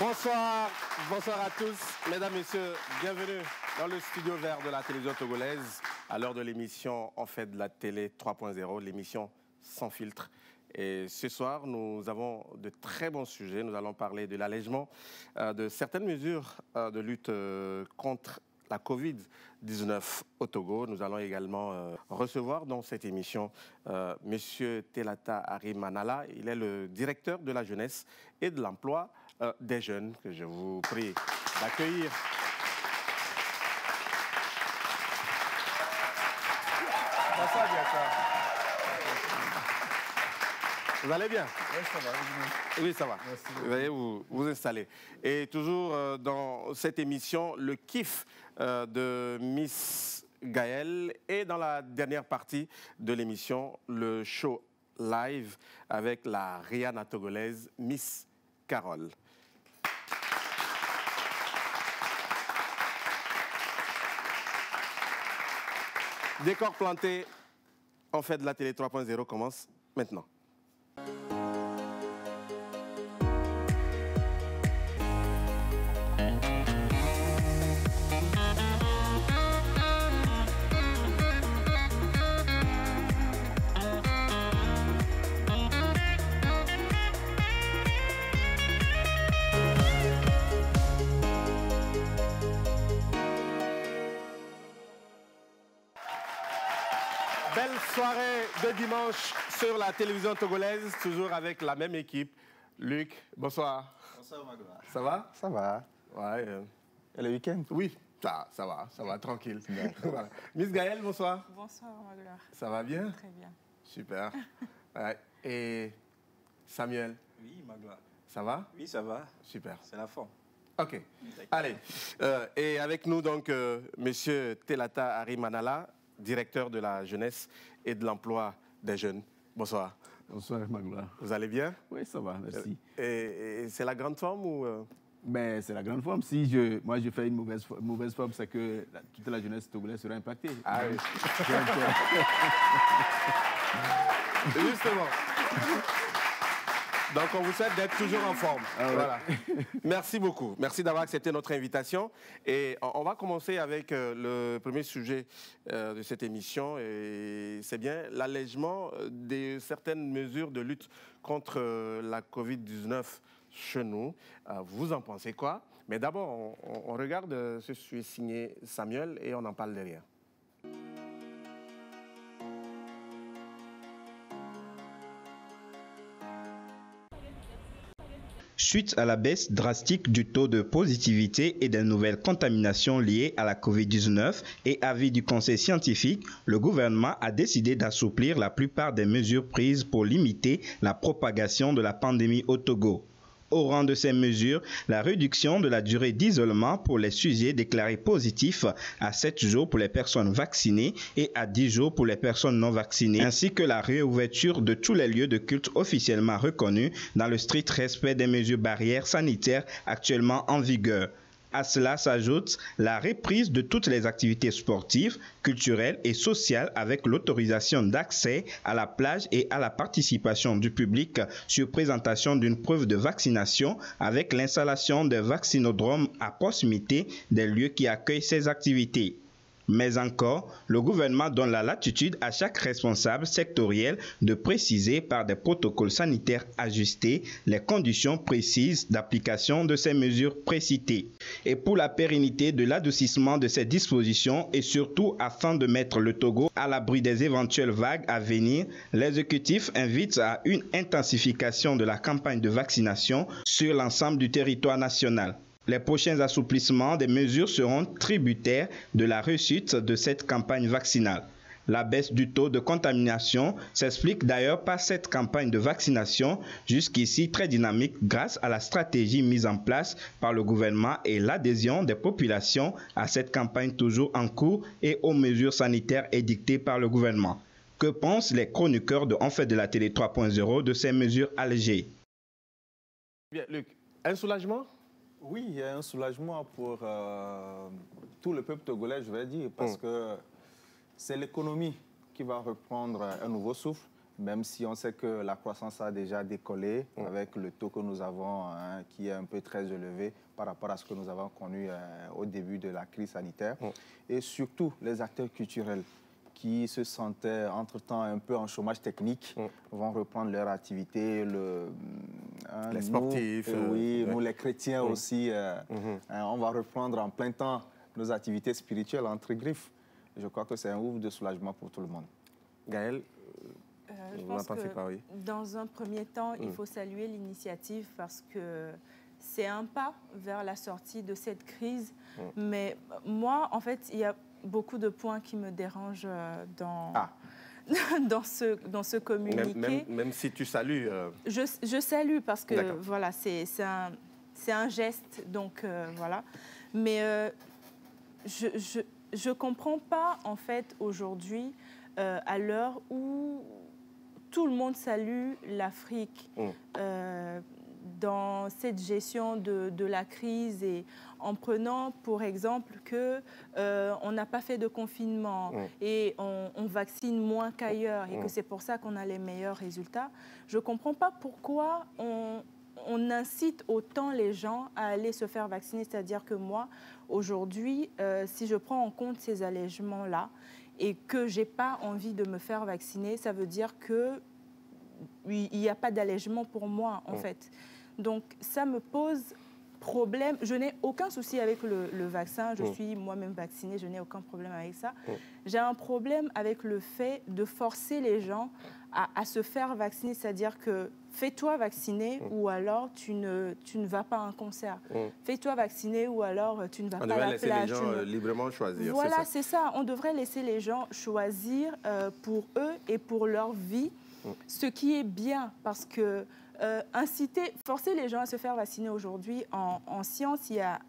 Bonsoir, bonsoir à tous. Mesdames, Messieurs, bienvenue dans le studio vert de la télévision togolaise à l'heure de l'émission En fait de la télé 3.0, l'émission sans filtre. Et ce soir, nous avons de très bons sujets. Nous allons parler de l'allègement de certaines mesures de lutte contre la Covid-19 au Togo. Nous allons également recevoir dans cette émission Monsieur Telata Harry Manala. Il est le directeur de la jeunesse et de l'emploi des jeunes, que je vous prie d'accueillir. Bonsoir, directeur. Vous allez bien? Oui, ça va. Oui, ça va. Merci. Vous allez vous installer. Et toujours dans cette émission, le kiff de Miss Gaëlle. Et dans la dernière partie de l'émission, le show live avec la Rihanna togolaise, Miss Carole. Décor planté, En fait de la télé 3.0 commence maintenant. Belle soirée de dimanche sur la télévision togolaise, toujours avec la même équipe. Luc, bonsoir. Bonsoir, Magla. Ça va? Ça va. Ouais. Et le week-end? Oui, ça va, tranquille. Voilà. Miss Gaëlle, bonsoir. Bonsoir, Magla. Ça va bien? Très bien. Super. Ouais. Et Samuel? Oui, Magla. Ça va? Oui, ça va. Super. C'est la forme. OK. Allez. Et avec nous, donc, Monsieur Telata Harry Manala, directeur de la jeunesse et de l'emploi des jeunes. Bonsoir. Bonsoir, Magla. Vous allez bien? Oui, ça va, merci. Et c'est la grande forme ou Mais c'est la grande forme. Si moi je fais une mauvaise forme, c'est que toute la jeunesse togolaise sera impactée. Ah oui. Justement. Donc, on vous souhaite d'être toujours en forme. Ah ouais. Voilà. Merci beaucoup. Merci d'avoir accepté notre invitation. Et on va commencer avec le premier sujet de cette émission. Et c'est bien l'allègement de certaines mesures de lutte contre la Covid-19 chez nous. Vous en pensez quoi? Mais d'abord, on regarde ce sujet signé Samuel et on en parle derrière. Suite à la baisse drastique du taux de positivité et des nouvelles contaminations liées à la Covid-19 et avis du conseil scientifique, le gouvernement a décidé d'assouplir la plupart des mesures prises pour limiter la propagation de la pandémie au Togo. Au rang de ces mesures, la réduction de la durée d'isolement pour les sujets déclarés positifs à 7 jours pour les personnes vaccinées et à 10 jours pour les personnes non vaccinées, ainsi que la réouverture de tous les lieux de culte officiellement reconnus dans le strict respect des mesures barrières sanitaires actuellement en vigueur. À cela s'ajoute la reprise de toutes les activités sportives, culturelles et sociales avec l'autorisation d'accès à la plage et à la participation du public sur présentation d'une preuve de vaccination avec l'installation des vaccinodromes à proximité des lieux qui accueillent ces activités. Mais encore, le gouvernement donne la latitude à chaque responsable sectoriel de préciser par des protocoles sanitaires ajustés les conditions précises d'application de ces mesures précitées. Et pour la pérennité de l'adoucissement de ces dispositions et surtout afin de mettre le Togo à l'abri des éventuelles vagues à venir, l'exécutif invite à une intensification de la campagne de vaccination sur l'ensemble du territoire national. Les prochains assouplissements des mesures seront tributaires de la réussite de cette campagne vaccinale. La baisse du taux de contamination s'explique d'ailleurs par cette campagne de vaccination jusqu'ici très dynamique grâce à la stratégie mise en place par le gouvernement et l'adhésion des populations à cette campagne toujours en cours et aux mesures sanitaires édictées par le gouvernement. Que pensent les chroniqueurs de En fait de la télé 3.0 de ces mesures allégées? Bien, Luc, un soulagement? Oui, il y a un soulagement pour tout le peuple togolais, je vais dire, parce que c'est l'économie qui va reprendre un nouveau souffle. même si on sait que la croissance a déjà décollé avec le taux que nous avons, hein, qui est un peu très élevé par rapport à ce que nous avons connu au début de la crise sanitaire. Et surtout, les acteurs culturels qui se sentaient entre-temps un peu en chômage technique vont reprendre leur activité. Les sportifs. Oui, nous les chrétiens aussi, on va reprendre en plein temps nos activités spirituelles entre griffes. Je crois que c'est un ouf de soulagement pour tout le monde. Gaëlle, je pense que dans un premier temps, il faut saluer l'initiative parce que c'est un pas vers la sortie de cette crise. Mais moi, en fait, il y a beaucoup de points qui me dérangent dans ce communiqué. Même si tu salues. Je salue parce que voilà, c'est un geste, donc voilà. Mais je ne comprends pas, en fait, aujourd'hui, à l'heure où tout le monde salue l'Afrique dans cette gestion de la crise et en prenant pour exemple qu'on n'a pas fait de confinement et on vaccine moins qu'ailleurs et que c'est pour ça qu'on a les meilleurs résultats. Je ne comprends pas pourquoi on incite autant les gens à aller se faire vacciner. C'est-à-dire que moi, aujourd'hui, si je prends en compte ces allègements-là et que je n'ai pas envie de me faire vacciner, ça veut dire qu'il n'y a pas d'allègement pour moi, en fait. Donc, ça me pose problème. Je n'ai aucun souci avec le vaccin. Je suis moi-même vaccinée. Je n'ai aucun problème avec ça. J'ai un problème avec le fait de forcer les gens à se faire vacciner. C'est-à-dire que fais-toi vacciner ou alors tu ne vas pas à un concert. Fais-toi vacciner ou alors tu ne vas pas à la plage. On devrait laisser les gens librement choisir. Voilà, c'est ça. On devrait laisser les gens choisir pour eux et pour leur vie, ce qui est bien parce que forcer les gens à se faire vacciner aujourd'hui, en science, il y a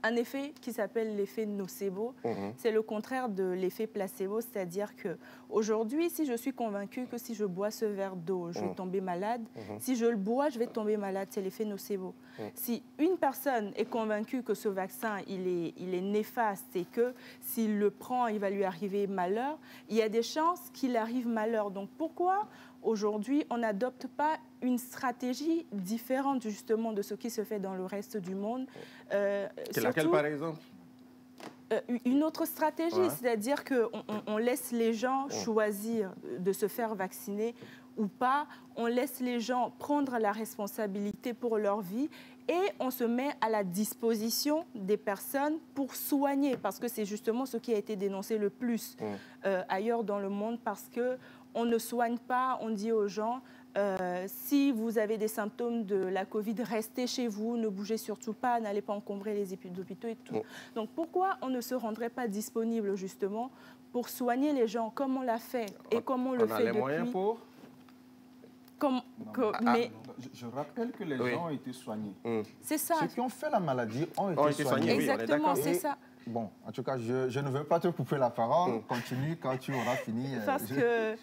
un effet qui s'appelle l'effet nocebo. C'est le contraire de l'effet placebo, c'est-à-dire qu'aujourd'hui, si je suis convaincue que si je bois ce verre d'eau, je vais tomber malade, si je le bois, je vais tomber malade, c'est l'effet nocebo. Si une personne est convaincue que ce vaccin, il est néfaste et que s'il le prend, il va lui arriver malheur, il y a des chances qu'il arrive malheur. Donc pourquoi aujourd'hui, on n'adopte pas une stratégie différente justement de ce qui se fait dans le reste du monde. C'est laquelle, par exemple? Une autre stratégie, c'est-à-dire qu'on laisse les gens choisir de se faire vacciner ou pas. On laisse les gens prendre la responsabilité pour leur vie et on se met à la disposition des personnes pour soigner, parce que c'est justement ce qui a été dénoncé le plus ailleurs dans le monde, parce que on ne soigne pas, on dit aux gens, si vous avez des symptômes de la Covid, restez chez vous, ne bougez surtout pas, n'allez pas encombrer les hôpitaux et tout. Donc pourquoi on ne se rendrait pas disponible justement pour soigner les gens comme on l'a fait et comme on le fait depuis... On a les moyens pour... Je rappelle que les gens ont été soignés. C'est ça. Ceux qui ont fait la maladie ont été soignés. Exactement, c'est ça. Bon, en tout cas, je ne veux pas te couper la parole. Continue quand tu auras fini. Parce que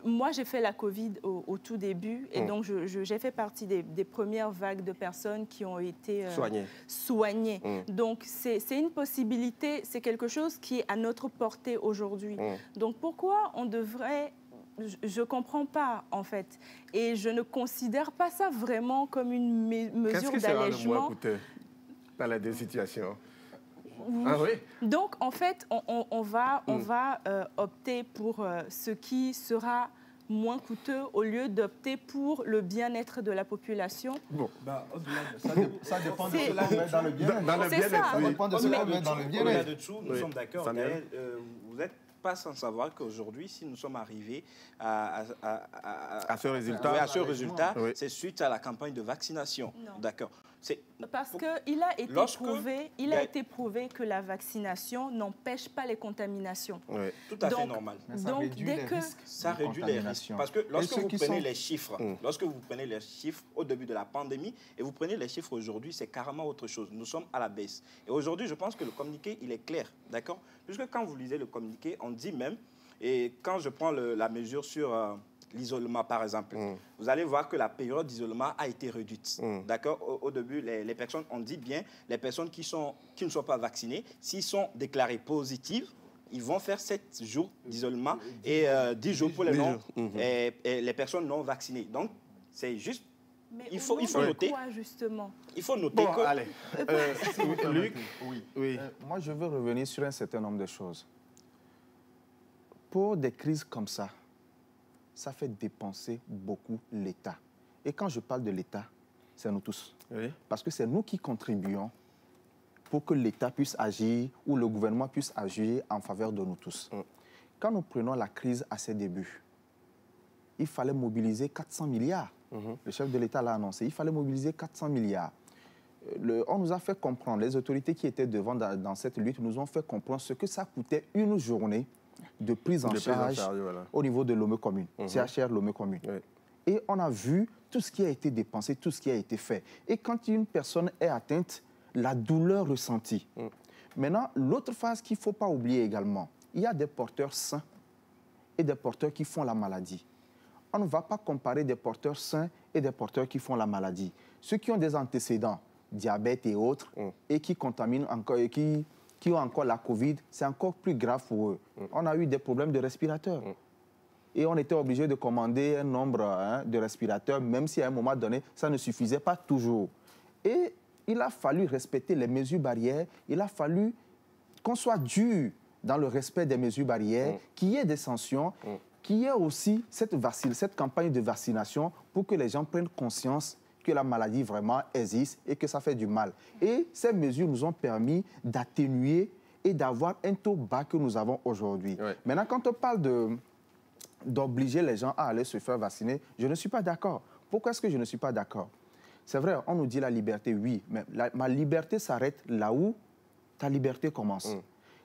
moi, j'ai fait la Covid au tout début. Et donc, j'ai fait partie des premières vagues de personnes qui ont été soignées. Donc, c'est une possibilité, c'est quelque chose qui est à notre portée aujourd'hui. Donc, pourquoi on devrait... Je ne comprends pas, en fait. Et je ne considère pas ça vraiment comme une mesure d'allègement. Qu'est-ce qui sera le moins coûteux dans la deux situations? Ah oui. Donc, en fait, on va opter pour ce qui sera moins coûteux au lieu d'opter pour le bien-être de la population. Bon. Ça dépend de ce qu'on met dans le bien-être. C'est ça. Ça dépend de ce qu'on met dans le bien-être. Là-dessous, nous sommes d'accord. Vous êtes pas sans savoir qu'aujourd'hui, si nous sommes arrivés à ce résultat, c'est suite à la campagne de vaccination. D'accord. Parce qu'il a été prouvé que la vaccination n'empêche pas les contaminations. Tout à fait normal. Donc, ça réduit les risques. Parce que lorsque vous prenez les chiffres, au début de la pandémie et vous prenez les chiffres aujourd'hui, c'est carrément autre chose. Nous sommes à la baisse. Et aujourd'hui, je pense que le communiqué, il est clair. D'accord? Puisque quand vous lisez le communiqué, on dit même, et quand je prends la mesure sur... l'isolement, par exemple. Vous allez voir que la période d'isolement a été réduite. D'accord? Au début, les personnes, on dit bien, les personnes qui ne sont pas vaccinées, s'ils sont déclarés positifs, ils vont faire 7 jours d'isolement et 10 jours pour les, les personnes non vaccinées. Donc, c'est juste... Mais il faut noter. Quoi, justement? Il faut noter que... Allez, Luc, oui. Moi, je veux revenir sur un certain nombre de choses. Pour des crises comme ça fait dépenser beaucoup l'État. Et quand je parle de l'État, c'est nous tous. Oui. Parce que c'est nous qui contribuons pour que l'État puisse agir ou le gouvernement puisse agir en faveur de nous tous. Quand nous prenons la crise à ses débuts, il fallait mobiliser 400 milliards. Le chef de l'État l'a annoncé. Il fallait mobiliser 400 milliards. On nous a fait comprendre, les autorités qui étaient devant dans cette lutte nous ont fait comprendre ce que ça coûtait une journée de prise en charge voilà, au niveau de Lomé Commune, CHR Lomé Commune. Oui. Et on a vu tout ce qui a été dépensé, tout ce qui a été fait. Et quand une personne est atteinte, la douleur ressentie. Maintenant, l'autre phase qu'il ne faut pas oublier également, il y a des porteurs sains et des porteurs qui font la maladie. On ne va pas comparer des porteurs sains et des porteurs qui font la maladie. Ceux qui ont des antécédents, diabète et autres, et qui contaminent encore, et qui ont encore la Covid, c'est encore plus grave pour eux. On a eu des problèmes de respirateurs. Et on était obligé de commander un nombre de respirateurs, même si à un moment donné, ça ne suffisait pas toujours. Et il a fallu respecter les mesures barrières, il a fallu qu'on soit dur dans le respect des mesures barrières, qu'il y ait des sanctions, qu'il y ait aussi cette campagne de vaccination pour que les gens prennent conscience que la maladie vraiment existe et que ça fait du mal. Et ces mesures nous ont permis d'atténuer et d'avoir un taux bas que nous avons aujourd'hui. Oui. Maintenant, quand on parle d'obliger les gens à aller se faire vacciner, je ne suis pas d'accord. Pourquoi est-ce que je ne suis pas d'accord? C'est vrai, on nous dit la liberté, oui, mais ma liberté s'arrête là où ta liberté commence.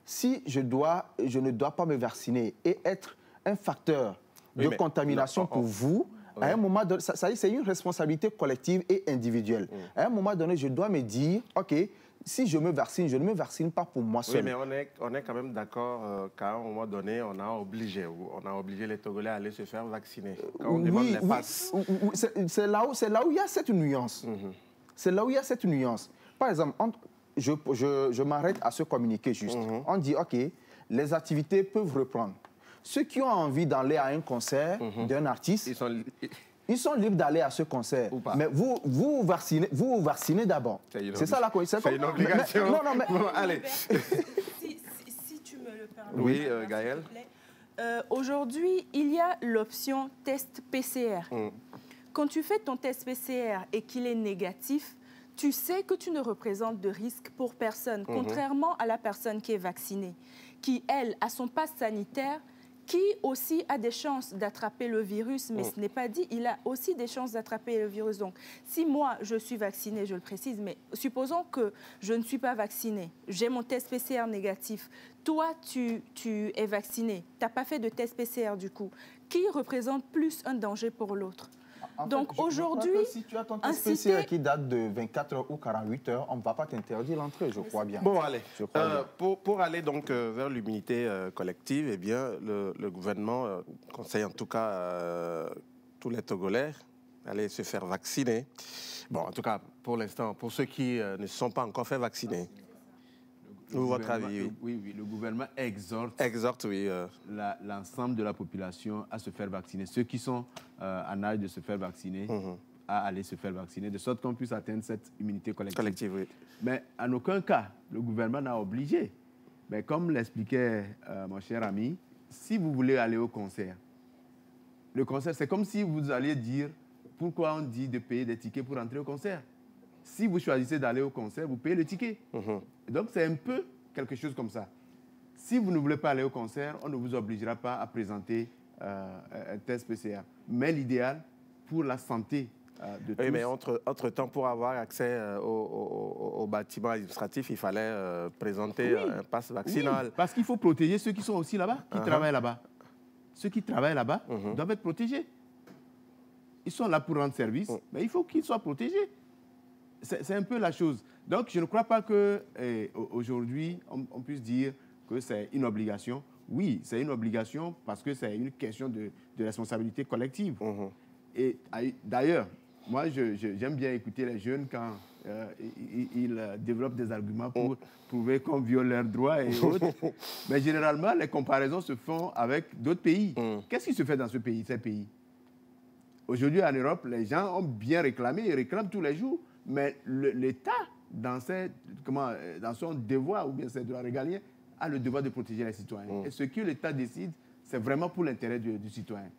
Si je ne dois pas me vacciner et être un facteur de contamination pour vous, à un moment donné, c'est une responsabilité collective et individuelle. À un moment donné, je dois me dire, OK, si je me vaccine, je ne me vaccine pas pour moi seul. Oui, mais on est quand même d'accord qu'à un moment donné, on a obligé les Togolais à aller se faire vacciner. Quand on demande les passes. C'est là où il y a cette nuance. C'est là où il y a cette nuance. Par exemple, je m'arrête à ce communiqué juste. On dit, OK, les activités peuvent reprendre. Ceux qui ont envie d'aller à un concert d'un artiste, ils sont libres d'aller à ce concert. Mais vous vous vaccinez d'abord. C'est ça la coïncidence. C'est une obligation. Mais allez. Si tu me le permets. Oui, Gaëlle. Aujourd'hui, il y a l'option test PCR. Quand tu fais ton test PCR et qu'il est négatif, tu sais que tu ne représentes de risque pour personne, contrairement à la personne qui est vaccinée, qui, elle, a son passe sanitaire, qui aussi a des chances d'attraper le virus, mais ce n'est pas dit, il a aussi des chances d'attraper le virus. Donc, si moi, je suis vaccinée, je le précise, mais supposons que je ne suis pas vaccinée, j'ai mon test PCR négatif, toi, tu es vacciné, tu n'as pas fait de test PCR du coup, qui représente plus un danger pour l'autre? Donc aujourd'hui, si tu as ton test PCR qui date de 24 heures ou 48 heures, on ne va pas t'interdire l'entrée, je crois bien. Bon, allez. Pour aller donc vers l'immunité collective, eh bien, le gouvernement conseille en tout cas tous les Togolais d'aller se faire vacciner. Bon, en tout cas, pour l'instant, pour ceux qui ne se sont pas encore fait vacciner. Votre avis? Oui, le gouvernement exhorte l'ensemble de la population à se faire vacciner. Ceux qui sont en âge de se faire vacciner, à aller se faire vacciner, de sorte qu'on puisse atteindre cette immunité collective. Oui. Mais en aucun cas, le gouvernement n'a obligé. Mais comme l'expliquait mon cher ami, si vous voulez aller au concert, le concert, c'est comme si vous alliez dire pourquoi on dit de payer des tickets pour entrer au concert. Si vous choisissez d'aller au concert, vous payez le ticket. Donc, c'est un peu quelque chose comme ça. Si vous ne voulez pas aller au concert, on ne vous obligera pas à présenter un test PCR. Mais l'idéal, pour la santé de tous... Oui, mais entre-temps, pour avoir accès au bâtiment administratif, il fallait présenter un pass vaccinal. Oui, parce qu'il faut protéger ceux qui sont aussi là-bas, qui travaillent là-bas. Ceux qui travaillent là-bas doivent être protégés. Ils sont là pour rendre service, mais il faut qu'ils soient protégés. C'est un peu la chose. Donc, je ne crois pas qu'aujourd'hui, on puisse dire que c'est une obligation. Oui, c'est une obligation parce que c'est une question de responsabilité collective. Et d'ailleurs, moi, j'aime bien écouter les jeunes quand ils développent des arguments pour prouver qu'on viole leurs droits et autres. Mais généralement, les comparaisons se font avec d'autres pays. Qu'est-ce qui se fait dans ces pays? Aujourd'hui, en Europe, les gens ont bien réclamé, ils réclament tous les jours, mais l'État, dans son devoir ou bien ses droits régaliens, a le devoir de protéger les citoyens. Et ce que l'État décide, c'est vraiment pour l'intérêt du citoyen.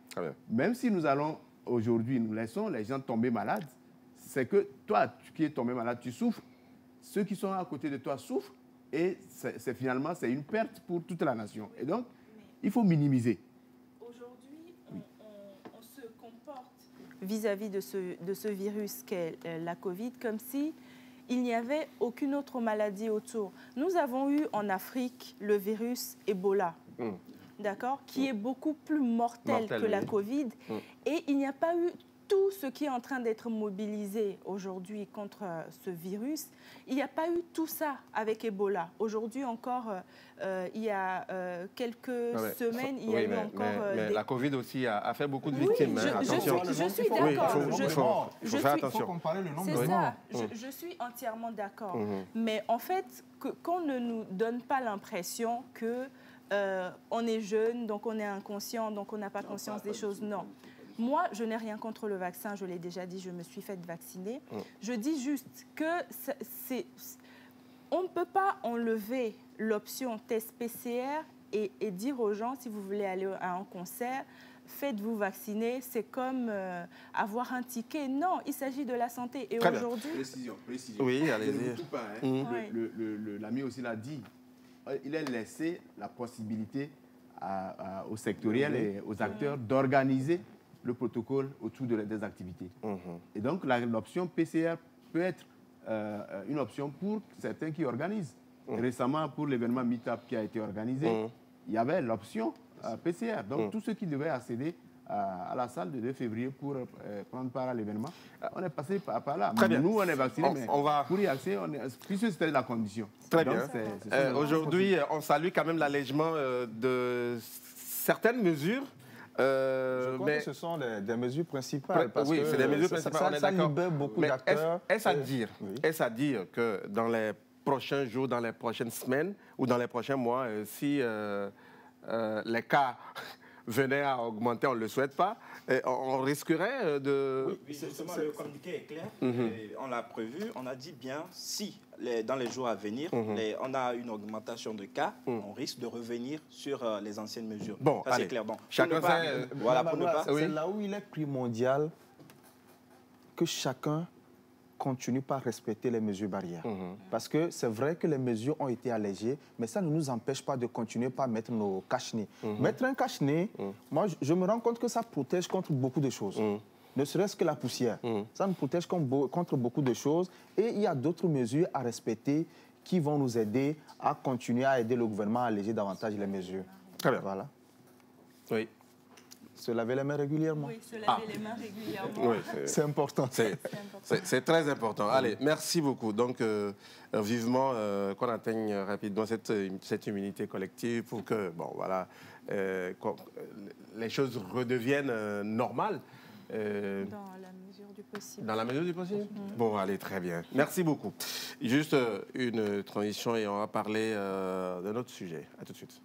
Même si nous allons aujourd'hui, nous laissons les gens tomber malades, c'est que toi, qui es tombé malade, tu souffres, ceux qui sont à côté de toi souffrent, et finalement, c'est une perte pour toute la nation. Et donc, il faut minimiser. Aujourd'hui, on se comporte vis-à-vis de ce virus qu'est la Covid comme si il n'y avait aucune autre maladie autour. Nous avons eu en Afrique le virus Ebola, d'accord, qui est beaucoup plus mortel que la Covid. Et il n'y a pas eu tout ce qui est en train d'être mobilisé aujourd'hui contre ce virus. Il n'y a pas eu tout ça avec Ebola. Aujourd'hui encore, il y a quelques semaines, il y a eu encore... Mais la Covid aussi a fait beaucoup de victimes. Attention. Je suis d'accord. Il faut faire attention. C'est ça. Je suis entièrement d'accord. Mais en fait, qu'on ne nous donne pas l'impression que on est jeune, donc on est inconscient, donc on n'a pas conscience des choses. Non. Moi, je n'ai rien contre le vaccin, je l'ai déjà dit, je me suis faite vacciner. Je dis juste que on ne peut pas enlever l'option test PCR et dire aux gens, si vous voulez aller à un concert, faites-vous vacciner, c'est comme avoir un ticket. Non, il s'agit de la santé. Et aujourd'hui... Précision. Oui, allez-y. L'ami aussi l'a dit. Il a laissé la possibilité aux sectoriels et aux acteurs d'organiser le protocole autour des activités. Et donc, l'option PCR peut être une option pour certains qui organisent. Récemment, pour l'événement Meetup qui a été organisé, il y avait l'option PCR. Donc, tous ceux qui devaient accéder à la salle de 2 février pour prendre part à l'événement, on est passé par là. Très bien. Nous, on est vaccinés, mais pour y accéder, puisque c'était la condition. Très bien. Aujourd'hui, on salue quand même l'allègement de certaines mesures. Je crois que ce sont des mesures principales. Parce oui, c'est des mesures principales, ça libère beaucoup d'acteurs. Est-ce à dire que dans les prochains jours, dans les prochaines semaines ou dans les prochains mois, si les cas venaient à augmenter, on ne le souhaite pas, on risquerait de... Oui, justement, le communiqué est clair. On l'a prévu, on a dit bien, si dans les jours à venir, on a une augmentation de cas, on risque de revenir sur les anciennes mesures. Bon, ça c'est clair. Donc, chacun fait... C'est là où il est primordial que chacun continue par respecter les mesures barrières. Parce que c'est vrai que les mesures ont été allégées, mais ça ne nous empêche pas de continuer par mettre nos cache-nez. Mettre un cache-nez, moi, je me rends compte que ça protège contre beaucoup de choses. Ne serait-ce que la poussière. Ça nous protège contre beaucoup de choses. Et il y a d'autres mesures à respecter qui vont nous aider à continuer à aider le gouvernement à alléger davantage les mesures. Très bien. Voilà. Oui. Se laver les mains régulièrement. Oui, se laver les mains régulièrement. Oui, c'est important. C'est très important. Allez, merci beaucoup. Donc, vivement qu'on atteigne rapidement cette immunité collective pour que, bon, voilà, les choses redeviennent normales. Dans la mesure du possible. Dans la mesure du possible. Bon, allez, très bien. Merci beaucoup. Juste une transition et on va parler de notre sujet. À tout de suite.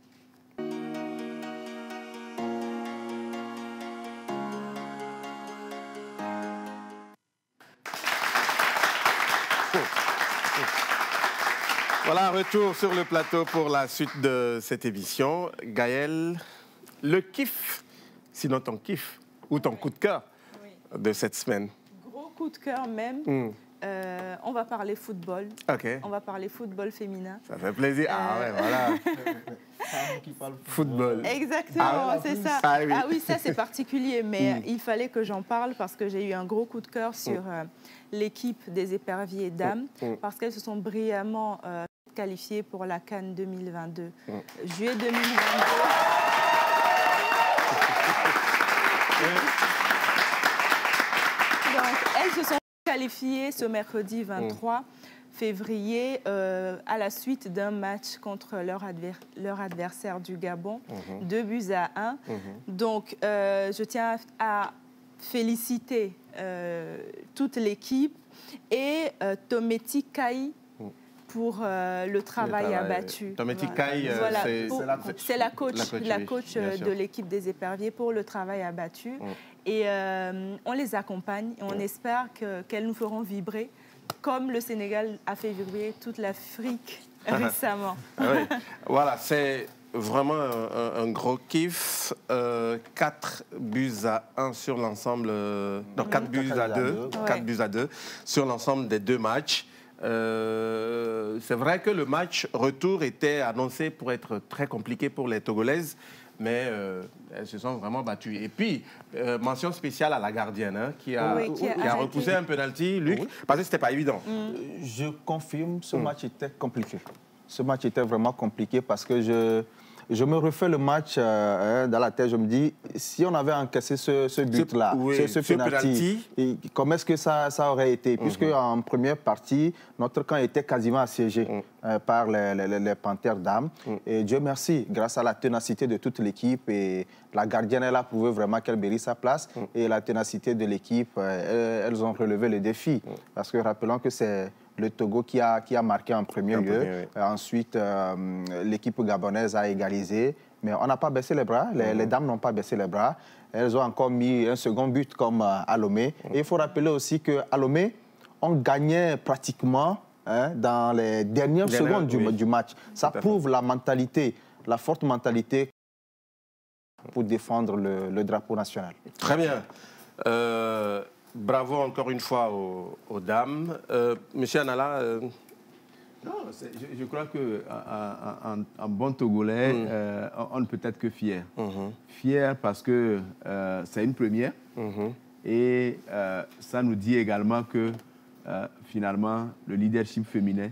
Voilà, retour sur le plateau pour la suite de cette émission. Gaël, le kiff, sinon ton kiff ou ton coup de cœur de cette semaine. Gros coup de cœur même. On va parler football. Okay. On va parler football féminin. Ça fait plaisir. Ah ouais, voilà. Football. Exactement, c'est ça. Ah oui, ça c'est particulier, mais il fallait que j'en parle parce que j'ai eu un gros coup de cœur sur l'équipe des éperviers dames parce qu'elles se sont brillamment qualifiées pour la CAN 2022. Juillet 2022. Donc, elles se sont qualifiées ce mercredi 23 février à la suite d'un match contre leur adversaire du Gabon, 2-1. Donc, je tiens à féliciter toute l'équipe et Tometi Kai pour le travail abattu. Tometi Kai, c'est la coach de l'équipe des éperviers pour le travail abattu. Et on les accompagne et on espère qu'elles nous feront vibrer comme le Sénégal a fait vibrer toute l'Afrique récemment. Oui. Voilà, c'est vraiment un gros kiff. 4-1 sur l'ensemble... non, 4-2. 4-2 sur l'ensemble des 2 matchs. C'est vrai que le match retour était annoncé pour être très compliqué pour les Togolaises, mais elles se sont vraiment battues. Et puis, mention spéciale à la gardienne qui a repoussé un penalty, Luc, parce que ce n'était pas évident. Je confirme, ce match était compliqué. Ce match était vraiment compliqué parce que je me refais le match dans la tête. Je me dis, si on avait encaissé ce but-là, ce penalty, comment est-ce que ça aurait été? Puisque en première partie, notre camp était quasiment assiégé par les Panthères d'âme. Et Dieu merci, grâce à la ténacité de toute l'équipe, et la gardienne, elle a prouvé vraiment qu'elle mérite sa place. Et la ténacité de l'équipe, elles ont relevé le défi. Parce que rappelons que c'est le Togo qui a marqué en premier lieu. Ensuite, l'équipe gabonaise a égalisé. Mais on n'a pas baissé les bras. Les dames n'ont pas baissé les bras. Elles ont encore mis un second but comme à Lomé. Et il faut rappeler aussi qu'à Lomé, on gagnait pratiquement dans les dernières secondes du match. Ça prouve la mentalité, la forte mentalité pour défendre le drapeau national. Très bien. Bravo encore une fois aux dames. Monsieur Anala Non, je crois qu'en bon Togolais, on ne peut être que fier. Fier parce que c'est une première. Et ça nous dit également que finalement, le leadership féminin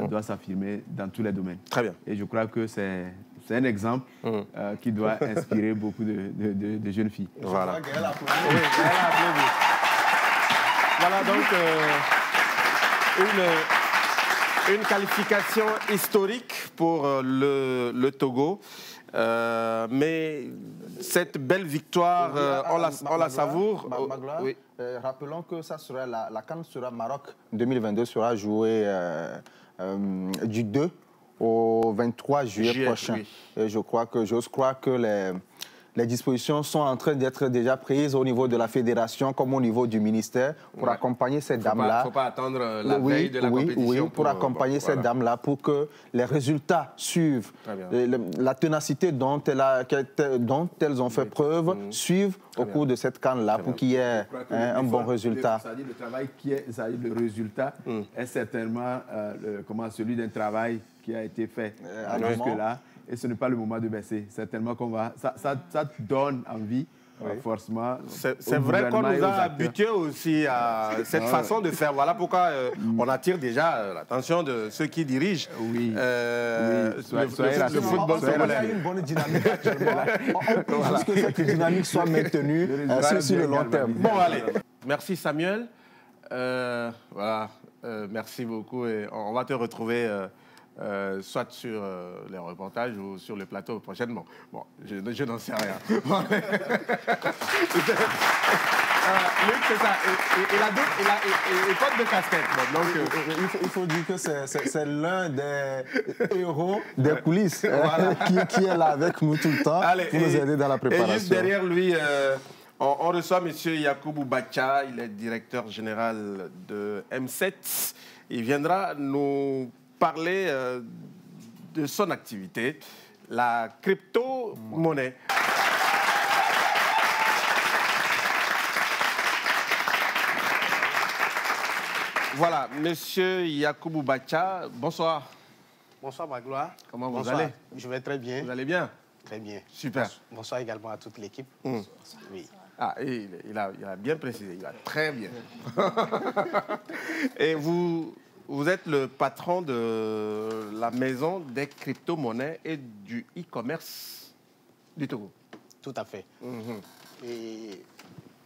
doit s'affirmer dans tous les domaines. Très bien. Et je crois que c'est un exemple qui doit inspirer beaucoup de jeunes filles. Voilà. Voilà donc une qualification historique pour le Togo. Mais cette belle victoire, on la savoure. Oui. Rappelons que ça sera la CAN sera Maroc 2022 sera jouée du 2 au 23 juillet prochain. Oui. Et j'ose croire que les dispositions sont en train d'être déjà prises au niveau de la fédération comme au niveau du ministère pour accompagner ces dames-là. Il ne faut pas attendre la veille de la compétition. Oui, pour accompagner ces dames-là, pour que les résultats suivent. La ténacité dont elles ont fait preuve suivent au cours de cette CAN-là pour qu'il y ait un bon résultat. C'est-à-dire le travail le résultat est certainement celui d'un travail qui a été fait jusque-là. Et ce n'est pas le moment de baisser. Certainement qu'on va... Ça donne envie, forcément. C'est vrai qu'on nous a habitués aussi à cette façon de faire. Voilà pourquoi on attire déjà l'attention de ceux qui dirigent le football. On a une bonne dynamique actuellement. On pense que cette dynamique soit maintenue sur le long terme. Bon, allez. Merci Samuel. Voilà. Merci beaucoup. Et on va te retrouver... soit sur les reportages ou sur le plateau prochainement. Bon, je n'en sais rien. Luc, c'est ça. Il porte de casquette. Donc, il faut dire que c'est l'un des héros des coulisses qui est là avec nous tout le temps pour nous aider dans la préparation. Et juste derrière lui, on reçoit M. Yacoubou Bacha. Il est directeur général de M7. Il viendra nous parler de son activité, la crypto-monnaie. Voilà, Monsieur Yacoubou Bacha, bonsoir. Bonsoir Magloire. Comment vous allez? Je vais très bien. Vous allez bien? Très bien. Super. Bonsoir également à toute l'équipe. Oui. Ah, il a bien précisé, il va très bien. Et vous êtes le patron de la maison des crypto-monnaies et du e-commerce du Togo. Tout à fait. Et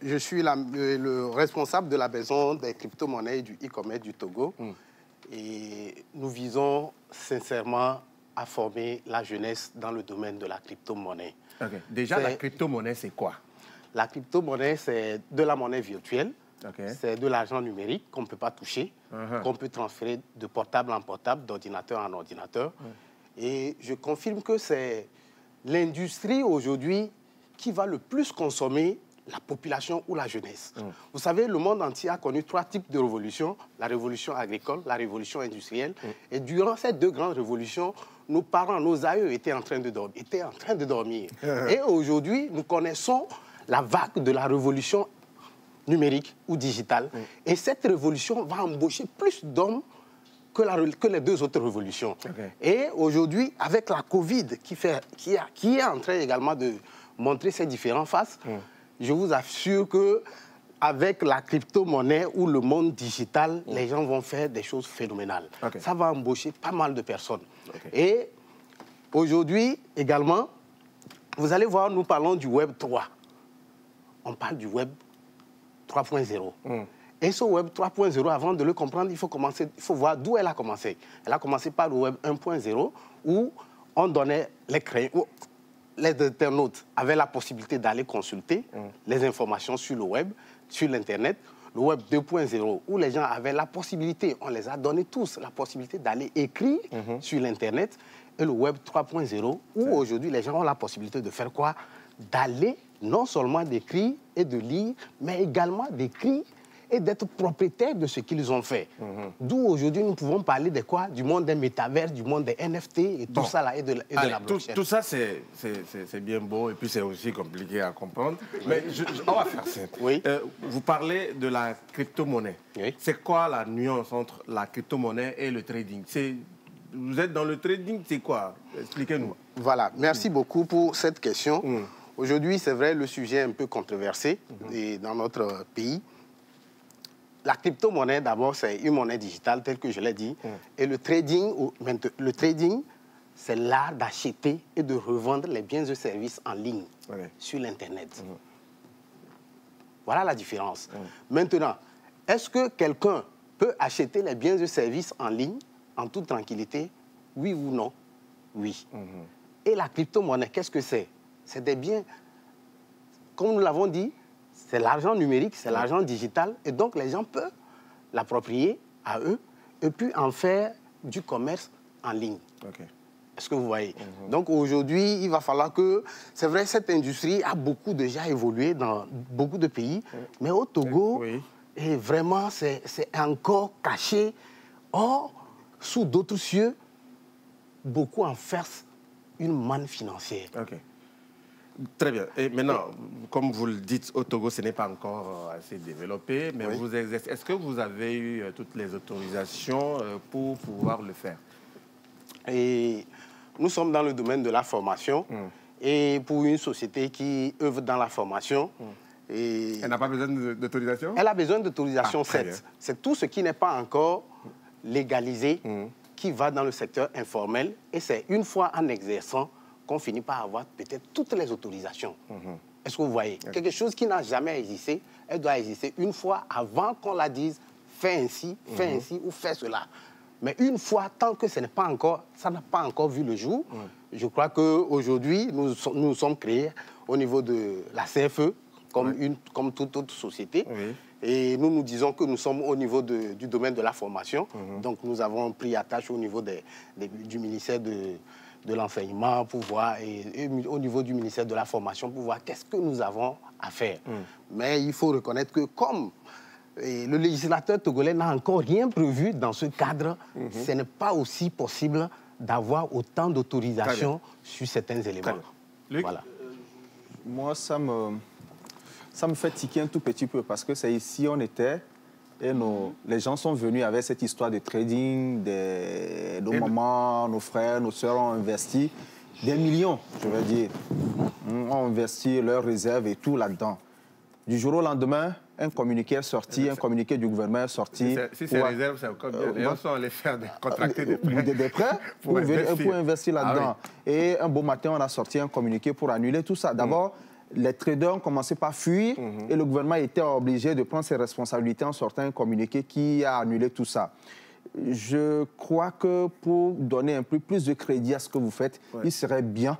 je suis le responsable de la maison des crypto-monnaies et du e-commerce du Togo. Et nous visons sincèrement à former la jeunesse dans le domaine de la crypto-monnaie. Déjà, la crypto-monnaie, c'est quoi? La crypto-monnaie, c'est de la monnaie virtuelle. C'est de l'argent numérique qu'on ne peut pas toucher, qu'on peut transférer de portable en portable, d'ordinateur en ordinateur. Et je confirme que c'est l'industrie aujourd'hui qui va le plus consommer la population ou la jeunesse. Vous savez, le monde entier a connu 3 types de révolutions. La révolution agricole, la révolution industrielle. Et durant ces 2 grandes révolutions, nos parents, nos aïeux étaient en train de dormir. Et aujourd'hui, nous connaissons la vague de la révolution numérique ou digitale. Et cette révolution va embaucher plus d'hommes que les 2 autres révolutions. Et aujourd'hui, avec la Covid qui est en train également de montrer ses différentes faces, je vous assure qu'avec la crypto-monnaie ou le monde digital, les gens vont faire des choses phénoménales. Ça va embaucher pas mal de personnes. Et aujourd'hui également, vous allez voir, nous parlons du Web 3. On parle du Web 3.0. Et ce Web 3.0, avant de le comprendre, il faut voir d'où elle a commencé. Elle a commencé par le Web 1.0, où on donnait les internautes avaient la possibilité d'aller consulter les informations sur le web, sur l'Internet. Le Web 2.0, où les gens avaient la possibilité, on les a donné tous, la possibilité d'aller écrire sur l'Internet. Et le Web 3.0, où aujourd'hui les gens ont la possibilité de faire quoi? D'aller non seulement d'écrire et de lire, mais également d'écrire et d'être propriétaire de ce qu'ils ont fait. D'où aujourd'hui nous pouvons parler de quoi? Du monde des métavers, du monde des NFT et tout ça là, et de la blockchain. Tout ça c'est bien beau et puis c'est aussi compliqué à comprendre. Mais on va faire simple. Vous parlez de la crypto-monnaie. C'est quoi la nuance entre la crypto-monnaie et le trading? Vous êtes dans le trading, c'est quoi? Expliquez-nous. Voilà, merci beaucoup pour cette question. Aujourd'hui, c'est vrai, le sujet est un peu controversé dans notre pays. La crypto-monnaie, d'abord, c'est une monnaie digitale, telle que je l'ai dit. Et le trading, c'est l'art d'acheter et de revendre les biens et services en ligne sur l'Internet. Voilà la différence. Maintenant, est-ce que quelqu'un peut acheter les biens et services en ligne en toute tranquillité? Oui ou non? Oui. Et la crypto-monnaie, qu'est-ce que c'est? C'est des biens, comme nous l'avons dit, c'est l'argent numérique, c'est l'argent digital. Et donc, les gens peuvent l'approprier à eux et puis en faire du commerce en ligne. Est-ce que vous voyez? Donc, aujourd'hui, il va falloir que... C'est vrai, cette industrie a beaucoup déjà évolué dans beaucoup de pays. Mais au Togo, et vraiment, c'est encore caché. Or, sous d'autres cieux, beaucoup en fassent une manne financière. Très bien. Et maintenant, comme vous le dites, au Togo, ce n'est pas encore assez développé, mais est-ce que vous avez eu toutes les autorisations pour pouvoir le faire? Et nous sommes dans le domaine de la formation. Et pour une société qui œuvre dans la formation... Elle n'a pas besoin d'autorisation? Elle a besoin d'autorisation, certes. C'est tout ce qui n'est pas encore légalisé qui va dans le secteur informel. Et c'est une fois en exerçant qu'on finit par avoir peut-être toutes les autorisations. Est-ce que vous voyez? Quelque chose qui n'a jamais existé, elle doit exister une fois avant qu'on la dise fais ainsi ou fais cela. Mais une fois, tant que ça n'a pas encore vu le jour, je crois qu'aujourd'hui, nous sommes créés au niveau de la CFE, comme toute autre société. Et nous disons que nous sommes au niveau du domaine de la formation. Donc nous avons pris attache au niveau du ministère de l'enseignement pour voir, et au niveau du ministère de la formation pour voir qu'est-ce que nous avons à faire. Mais il faut reconnaître que comme le législateur togolais n'a encore rien prévu dans ce cadre, ce n'est pas aussi possible d'avoir autant d'autorisation sur certains éléments. Voilà. Moi, ça me fait tiquer un tout petit peu parce que c'est ici on était et les gens sont venus avec cette histoire de trading, nos mamans, nos frères, nos soeurs ont investi des millions, je veux dire, ont investi leurs réserves et tout là-dedans. Du jour au lendemain, un communiqué est sorti, un communiqué du gouvernement est sorti. Si ces réserves, c'est encore bien. Les gens sont allés contracter des prêts. Des prêts pour investir là-dedans. Et un beau matin, on a sorti un communiqué pour annuler tout ça. D'abord, les traders ont commencé par fuir et le gouvernement était obligé de prendre ses responsabilités en sortant un communiqué qui a annulé tout ça. Je crois que pour donner un peu plus de crédit à ce que vous faites, il serait bien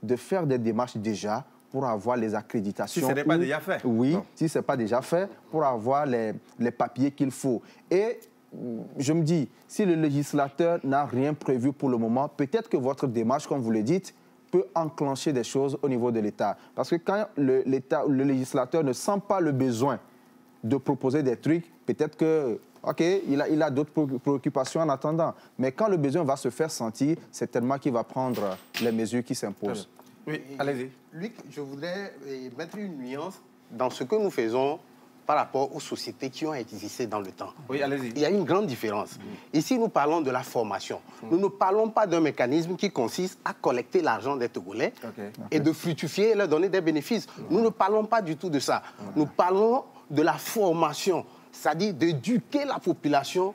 de faire des démarches déjà pour avoir les accréditations. Si ce n'est pas déjà fait. Oui, si ce n'est pas déjà fait, pour avoir les papiers qu'il faut. Et je me dis, si le législateur n'a rien prévu pour le moment, peut-être que votre démarche, comme vous le dites, peut enclencher des choses au niveau de l'État. Parce que quand le législateur ne sent pas le besoin de proposer des trucs, peut-être que, OK, il a d'autres préoccupations en attendant. Mais quand le besoin va se faire sentir, c'est tellement qu'il va prendre les mesures qui s'imposent. Oui, allez-y. Luc, je voudrais mettre une nuance dans ce que nous faisons par rapport aux sociétés qui ont existé dans le temps. Oui, allez-y. Il y a une grande différence. Ici, nous parlons de la formation. Nous ne parlons pas d'un mécanisme qui consiste à collecter l'argent des Togolais et de fructifier et leur donner des bénéfices. Nous ne parlons pas du tout de ça. Nous parlons de la formation, c'est-à-dire d'éduquer la population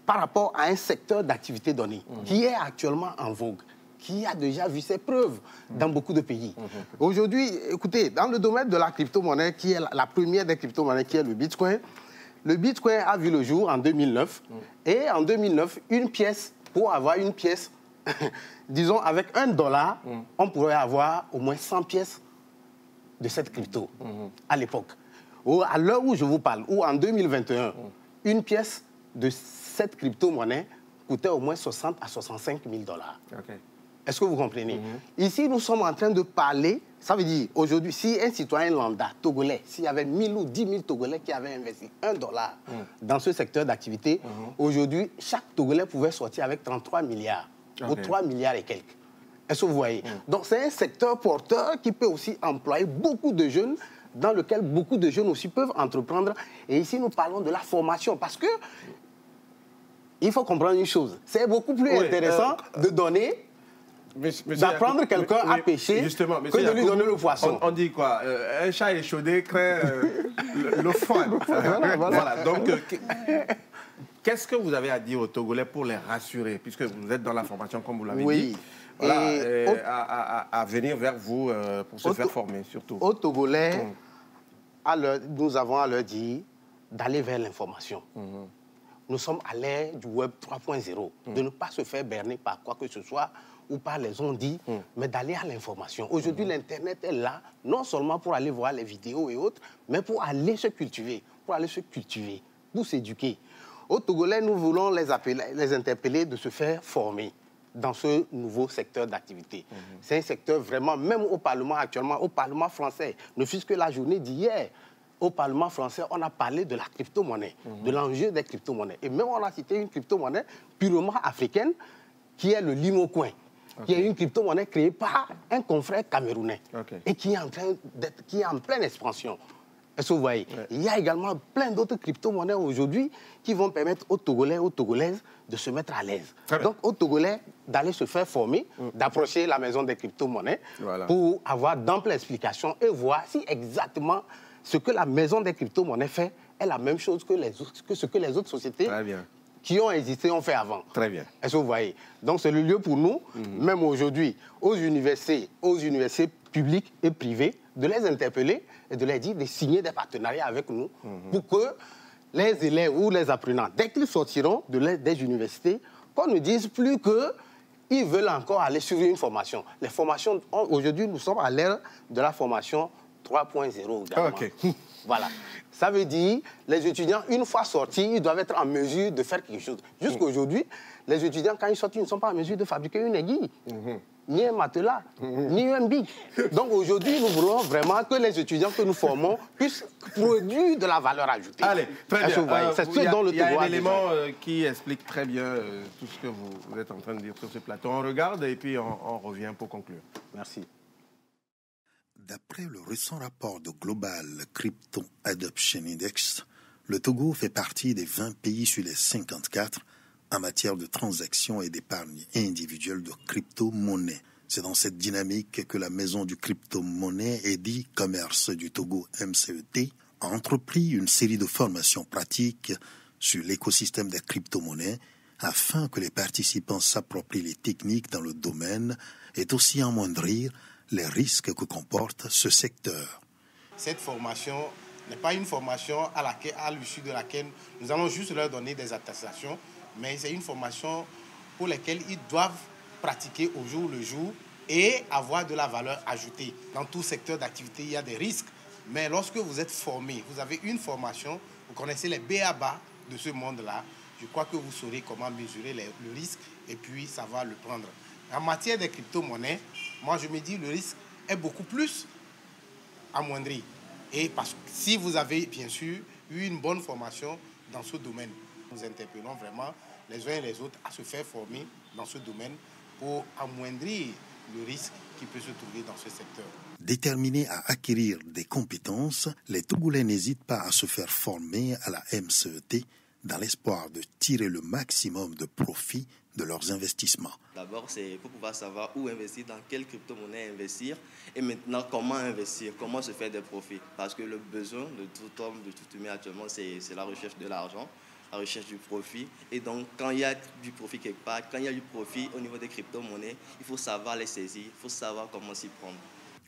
par rapport à un secteur d'activité donné, qui est actuellement en vogue, qui a déjà vu ses preuves dans beaucoup de pays. Aujourd'hui, écoutez, dans le domaine de la crypto-monnaie, qui est la première des crypto-monnaies, qui est le Bitcoin a vu le jour en 2009. Et en 2009, une pièce, pour avoir une pièce, disons avec $1, on pourrait avoir au moins 100 pièces de cette crypto à l'époque. À l'heure où je vous parle, ou en 2021, une pièce de cette crypto-monnaie coûtait au moins 60 à 65 000 $. Est-ce que vous comprenez? Ici, nous sommes en train de parler, ça veut dire, aujourd'hui, si un citoyen lambda, togolais, s'il y avait 1000 ou 10 000 Togolais qui avaient investi $1 dans ce secteur d'activité, aujourd'hui, chaque Togolais pouvait sortir avec 33 milliards, ou 3 milliards et quelques. Est-ce que vous voyez? Donc, c'est un secteur porteur qui peut aussi employer beaucoup de jeunes, dans lequel beaucoup de jeunes aussi peuvent entreprendre. Et ici, nous parlons de la formation, parce que il faut comprendre une chose, c'est beaucoup plus intéressant de donner... d'apprendre quelqu'un à pêcher que de lui donner le poisson. On dit quoi? Un chat échaudé crée le foin. Voilà. Donc, qu'est-ce que vous avez à dire aux Togolais pour les rassurer, puisque vous êtes dans la formation, comme vous l'avez dit, voilà, à venir vers vous pour se faire former, surtout. Aux Togolais, nous avons à leur dire d'aller vers l'information. Nous sommes à l'ère du Web 3.0, de ne pas se faire berner par quoi que ce soit ou par les on-dit, mais d'aller à l'information. Aujourd'hui, l'Internet est là, non seulement pour aller voir les vidéos et autres, mais pour aller se cultiver, pour s'éduquer. Aux Togolais, nous voulons les interpeller de se faire former dans ce nouveau secteur d'activité. C'est un secteur vraiment, même au Parlement actuellement, au Parlement français, ne fût-ce que la journée d'hier, au Parlement français, on a parlé de la crypto-monnaie, de l'enjeu des crypto-monnaies. Et même on a cité une crypto-monnaie purement africaine, qui est le Limocoin, qui est une crypto-monnaie créée par un confrère camerounais et qui est en pleine expansion. Est-ce que vous voyez? Il y a également plein d'autres crypto-monnaies aujourd'hui qui vont permettre aux Togolais, aux Togolaises de se mettre à l'aise. Donc, aux Togolais d'aller se faire former, d'approcher la maison des crypto-monnaies pour avoir d'amples explications et voir si exactement ce que la maison des crypto-monnaies fait est la même chose que ce que les autres sociétés qui ont existé ont fait avant. Très bien. Est-ce que vous voyez? Donc, c'est le lieu pour nous, même aujourd'hui, aux universités publiques et privées, de les interpeller et de leur dire de signer des partenariats avec nous pour que les élèves ou les apprenants, dès qu'ils sortiront des universités, qu'on ne dise plus qu'ils veulent encore aller suivre une formation. Les formations, aujourd'hui, nous sommes à l'ère de la formation 3.0. Voilà. Ça veut dire, les étudiants, une fois sortis, ils doivent être en mesure de faire quelque chose. Jusqu'aujourd'hui, les étudiants, quand ils sortent, ils ne sont pas en mesure de fabriquer une aiguille, ni un matelas, ni un bic. Donc aujourd'hui, nous voulons vraiment que les étudiants que nous formons puissent produire de la valeur ajoutée. Allez, très bien. C'est ce dont le Il y a un élément qui explique très bien tout ce que vous êtes en train de dire sur ce plateau. On regarde et puis on revient pour conclure. Merci. D'après le récent rapport de Global Crypto Adoption Index, le Togo fait partie des 20 pays sur les 54 en matière de transactions et d'épargne individuelle de crypto-monnaie. C'est dans cette dynamique que la maison du crypto-monnaie et d'e-commerce du Togo, MCET, a entrepris une série de formations pratiques sur l'écosystème des crypto-monnaies afin que les participants s'approprient les techniques dans le domaine et aussi amoindrir les risques que comporte ce secteur. Cette formation n'est pas une formation à l'issue de laquelle nous allons juste leur donner des attestations, mais c'est une formation pour laquelle ils doivent pratiquer au jour le jour et avoir de la valeur ajoutée. Dans tout secteur d'activité, il y a des risques. Mais lorsque vous êtes formé, vous avez une formation, vous connaissez les b.a.-ba de ce monde-là, je crois que vous saurez comment mesurer le risque et puis savoir le prendre. En matière des crypto-monnaies, moi je me dis le risque est beaucoup plus amoindri. Et parce que si vous avez bien sûr eu une bonne formation dans ce domaine, nous interpellons vraiment les uns et les autres à se faire former dans ce domaine pour amoindrir le risque qui peut se trouver dans ce secteur. Déterminés à acquérir des compétences, les Togolais n'hésitent pas à se faire former à la MCET dans l'espoir de tirer le maximum de profit de leurs investissements. D'abord, c'est pour pouvoir savoir où investir, dans quelle crypto-monnaie investir, et maintenant comment investir, comment se faire des profits. Parce que le besoin de tout homme, de tout humain actuellement, c'est la recherche de l'argent, la recherche du profit. Et donc, quand il y a du profit quelque part, quand il y a du profit au niveau des crypto-monnaies, il faut savoir les saisir, il faut savoir comment s'y prendre.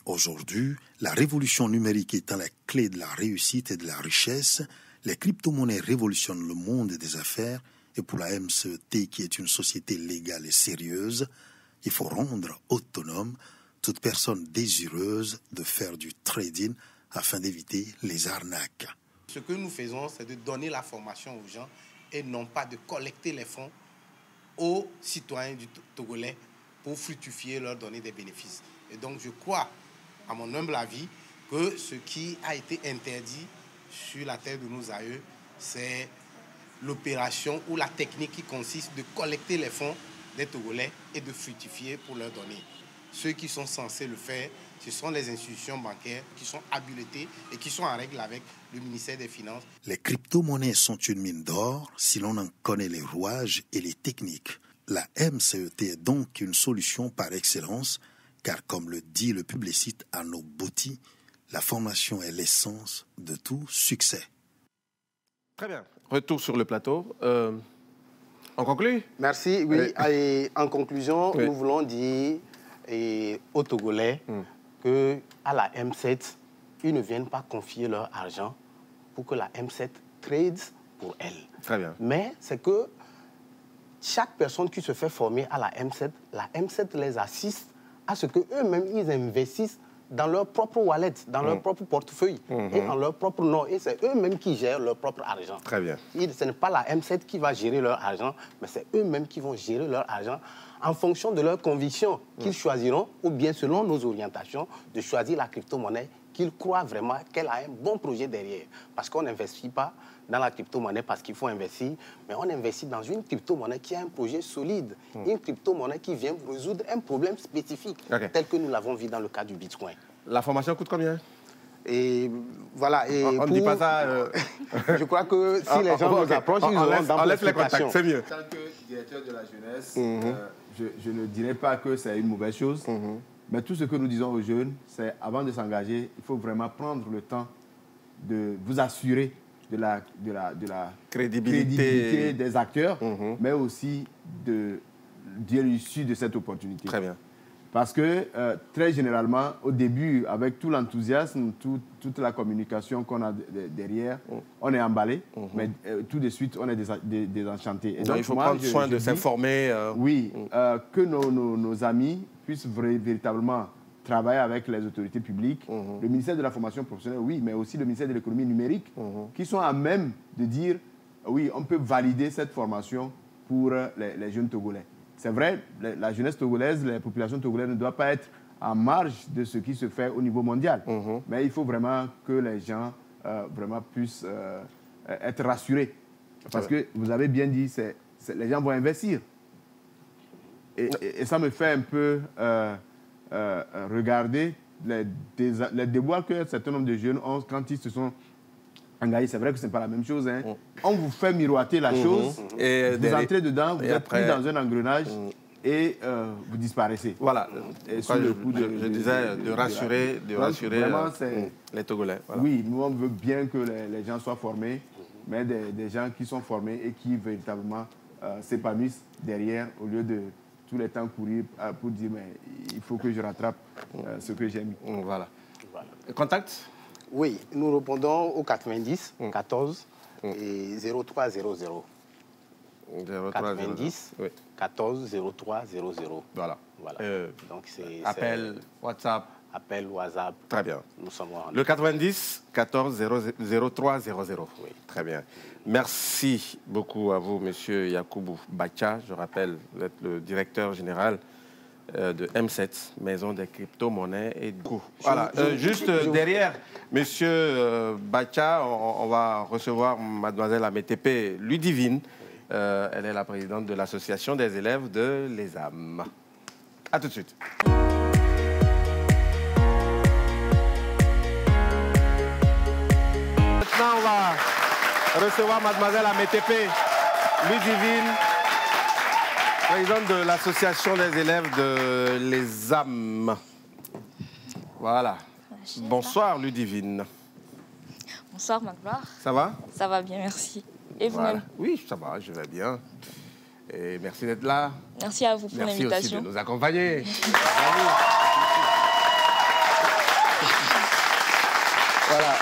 Aujourd'hui, la révolution numérique étant la clé de la réussite et de la richesse, les crypto-monnaies révolutionnent le monde des affaires. Et pour la MCET, qui est une société légale et sérieuse, il faut rendre autonome toute personne désireuse de faire du trading afin d'éviter les arnaques. Ce que nous faisons, c'est de donner la formation aux gens et non pas de collecter les fonds aux citoyens du Togolais pour fructifier, leur donner des bénéfices. Et donc je crois, à mon humble avis, que ce qui a été interdit sur la terre de nos aïeux, c'est l'opération ou la technique qui consiste de collecter les fonds des Togolais et de fructifier pour leur donner. Ceux qui sont censés le faire, ce sont les institutions bancaires qui sont habilitées et qui sont en règle avec le ministère des Finances. Les crypto-monnaies sont une mine d'or si l'on en connaît les rouages et les techniques. La MCET est donc une solution par excellence, car comme le dit le publiciste Arnaud Botti, la formation est l'essence de tout succès. Très bien. Retour sur le plateau. On conclut? Merci. Oui, et en conclusion, nous voulons dire aux Togolais qu'à la M7, ils ne viennent pas confier leur argent pour que la M7 trade pour elles. Très bien. Mais c'est que chaque personne qui se fait former à la M7 les assiste à ce qu'eux-mêmes, ils investissent dans leur propre wallet, dans leur propre portefeuille et en leur propre nom. Et c'est eux-mêmes qui gèrent leur propre argent. Très bien. Ce n'est pas la M7 qui va gérer leur argent, mais c'est eux-mêmes qui vont gérer leur argent en fonction de leurs convictions qu'ils choisiront, ou bien selon nos orientations, de choisir la crypto-monnaie qu'ils croient vraiment qu'elle a un bon projet derrière. Parce qu'on n'investit pas dans la crypto-monnaie parce qu'il faut investir, mais on investit dans une crypto-monnaie qui a un projet solide, une crypto-monnaie qui vient résoudre un problème spécifique, tel que nous l'avons vu dans le cas du Bitcoin. La formation coûte combien? Et voilà. Et on ne dit pas ça. Je crois que si les gens nous approchent, ils auront dans enlève les contacts, c'est mieux. En tant que directeur de la jeunesse, je ne dirais pas que c'est une mauvaise chose, mais tout ce que nous disons aux jeunes, c'est avant de s'engager, il faut vraiment prendre le temps de vous assurer de la crédibilité des acteurs, mais aussi de l'issue de cette opportunité. Très bien. Parce que très généralement, au début, avec tout l'enthousiasme, toute la communication qu'on a derrière, on est emballé, mais tout de suite, on est désenchanté. Et donc, il faut prendre soin de s'informer. Oui, que nos amis puissent véritablement travailler avec les autorités publiques, le ministère de la formation professionnelle, oui, mais aussi le ministère de l'économie numérique, qui sont à même de dire, oui, on peut valider cette formation pour les jeunes Togolais. C'est vrai, la jeunesse togolaise, les populations togolaises ne doivent pas être en marge de ce qui se fait au niveau mondial. Mais il faut vraiment que les gens vraiment puissent être rassurés. Parce que vous avez bien dit, les gens vont investir. Et ça me fait un peu regarder les déboires que un certain nombre de jeunes ont quand ils se sont engagés. C'est vrai que ce n'est pas la même chose. Hein. On vous fait miroiter la chose, et vous entrez dedans, vous êtes pris dans un engrenage et vous disparaissez. Voilà. Et sur le coup je disais de rassurer vraiment, les Togolais. Voilà. Oui, nous on veut bien que les gens soient formés, mais des gens qui sont formés et qui véritablement s'épanouissent derrière au lieu de tous les temps courir pour dire mais il faut que je rattrape ce que j'ai mis. Voilà. Contact? Oui, nous répondons au 90 14 et 0300. 90 oui. 14 03 00. Voilà. Donc appel, WhatsApp. Appel, WhatsApp. Très bien. Nous sommes en le 90 14 03 00. Oui. Très bien. Merci beaucoup à vous, Monsieur Yacoubou Bacha. Je rappelle, vous êtes le directeur général de M7, Maison des crypto-monnaies et du coup. Voilà. Juste derrière, Monsieur Bacha, on va recevoir Mademoiselle Amétépé Ludivine. Elle est la présidente de l'association des élèves de l'ESAM. À tout de suite. Maintenant, on va recevoir Mademoiselle Amétépé Ludivine, présidente de l'association des élèves de l'ESAM. Voilà. Bonsoir Ludivine. Bonsoir Magloire. Ça va? Ça va bien, merci. Et vous-même? Voilà. Oui, ça va, je vais bien. Et merci d'être là. Merci à vous pour l'invitation. Merci aussi de nous accompagner. Voilà.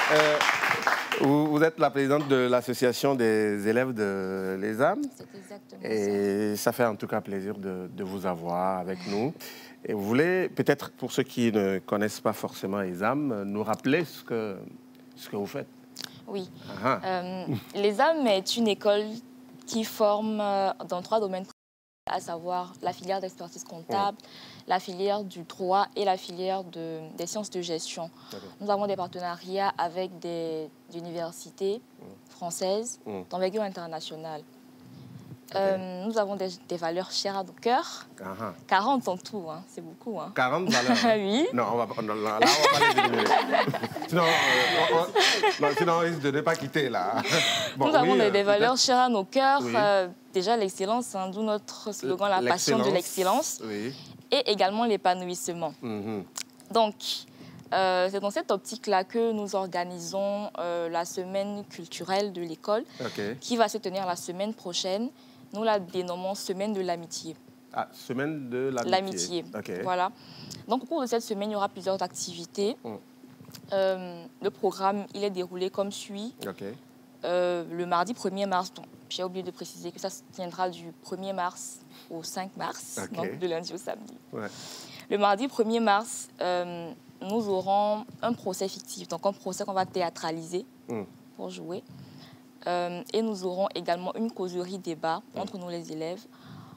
Vous êtes la présidente de l'association des élèves de l'ESAM. C'est exactement et ça fait en tout cas plaisir de vous avoir avec nous. Et vous voulez, peut-être pour ceux qui ne connaissent pas forcément l'ESAM, nous rappeler ce que vous faites? Oui. L'ESAM est une école qui forme dans 3 domaines, à savoir la filière d'expertise comptable, la filière du droit et la filière des sciences de gestion. Nous avons des partenariats avec des universités françaises d'envergure internationale. Nous avons des valeurs chères à nos cœurs. 40 en tout, hein. C'est beaucoup. Hein. 40 valeurs? Oui. Non, là, on va pas les éliminer. Sinon, on risque de ne pas quitter, là. Bon, nous avons des valeurs chères à nos cœurs. Oui. Déjà, l'excellence, hein, d'où notre slogan, la passion de l'excellence. Oui. Et également l'épanouissement. Donc, c'est dans cette optique-là que nous organisons la semaine culturelle de l'école, qui va se tenir la semaine prochaine. Nous la dénommons Semaine de l'amitié. Ah, Semaine de l'amitié. Voilà. Donc, au cours de cette semaine, il y aura plusieurs activités. Le programme, il est déroulé comme suit. Le mardi 1er mars, j'ai oublié de préciser que ça se tiendra du 1er mars au 5 mars, donc de lundi au samedi. Le mardi 1er mars, nous aurons un procès fictif, donc un procès qu'on va théâtraliser pour jouer. Et nous aurons également une causerie débat entre nous les élèves.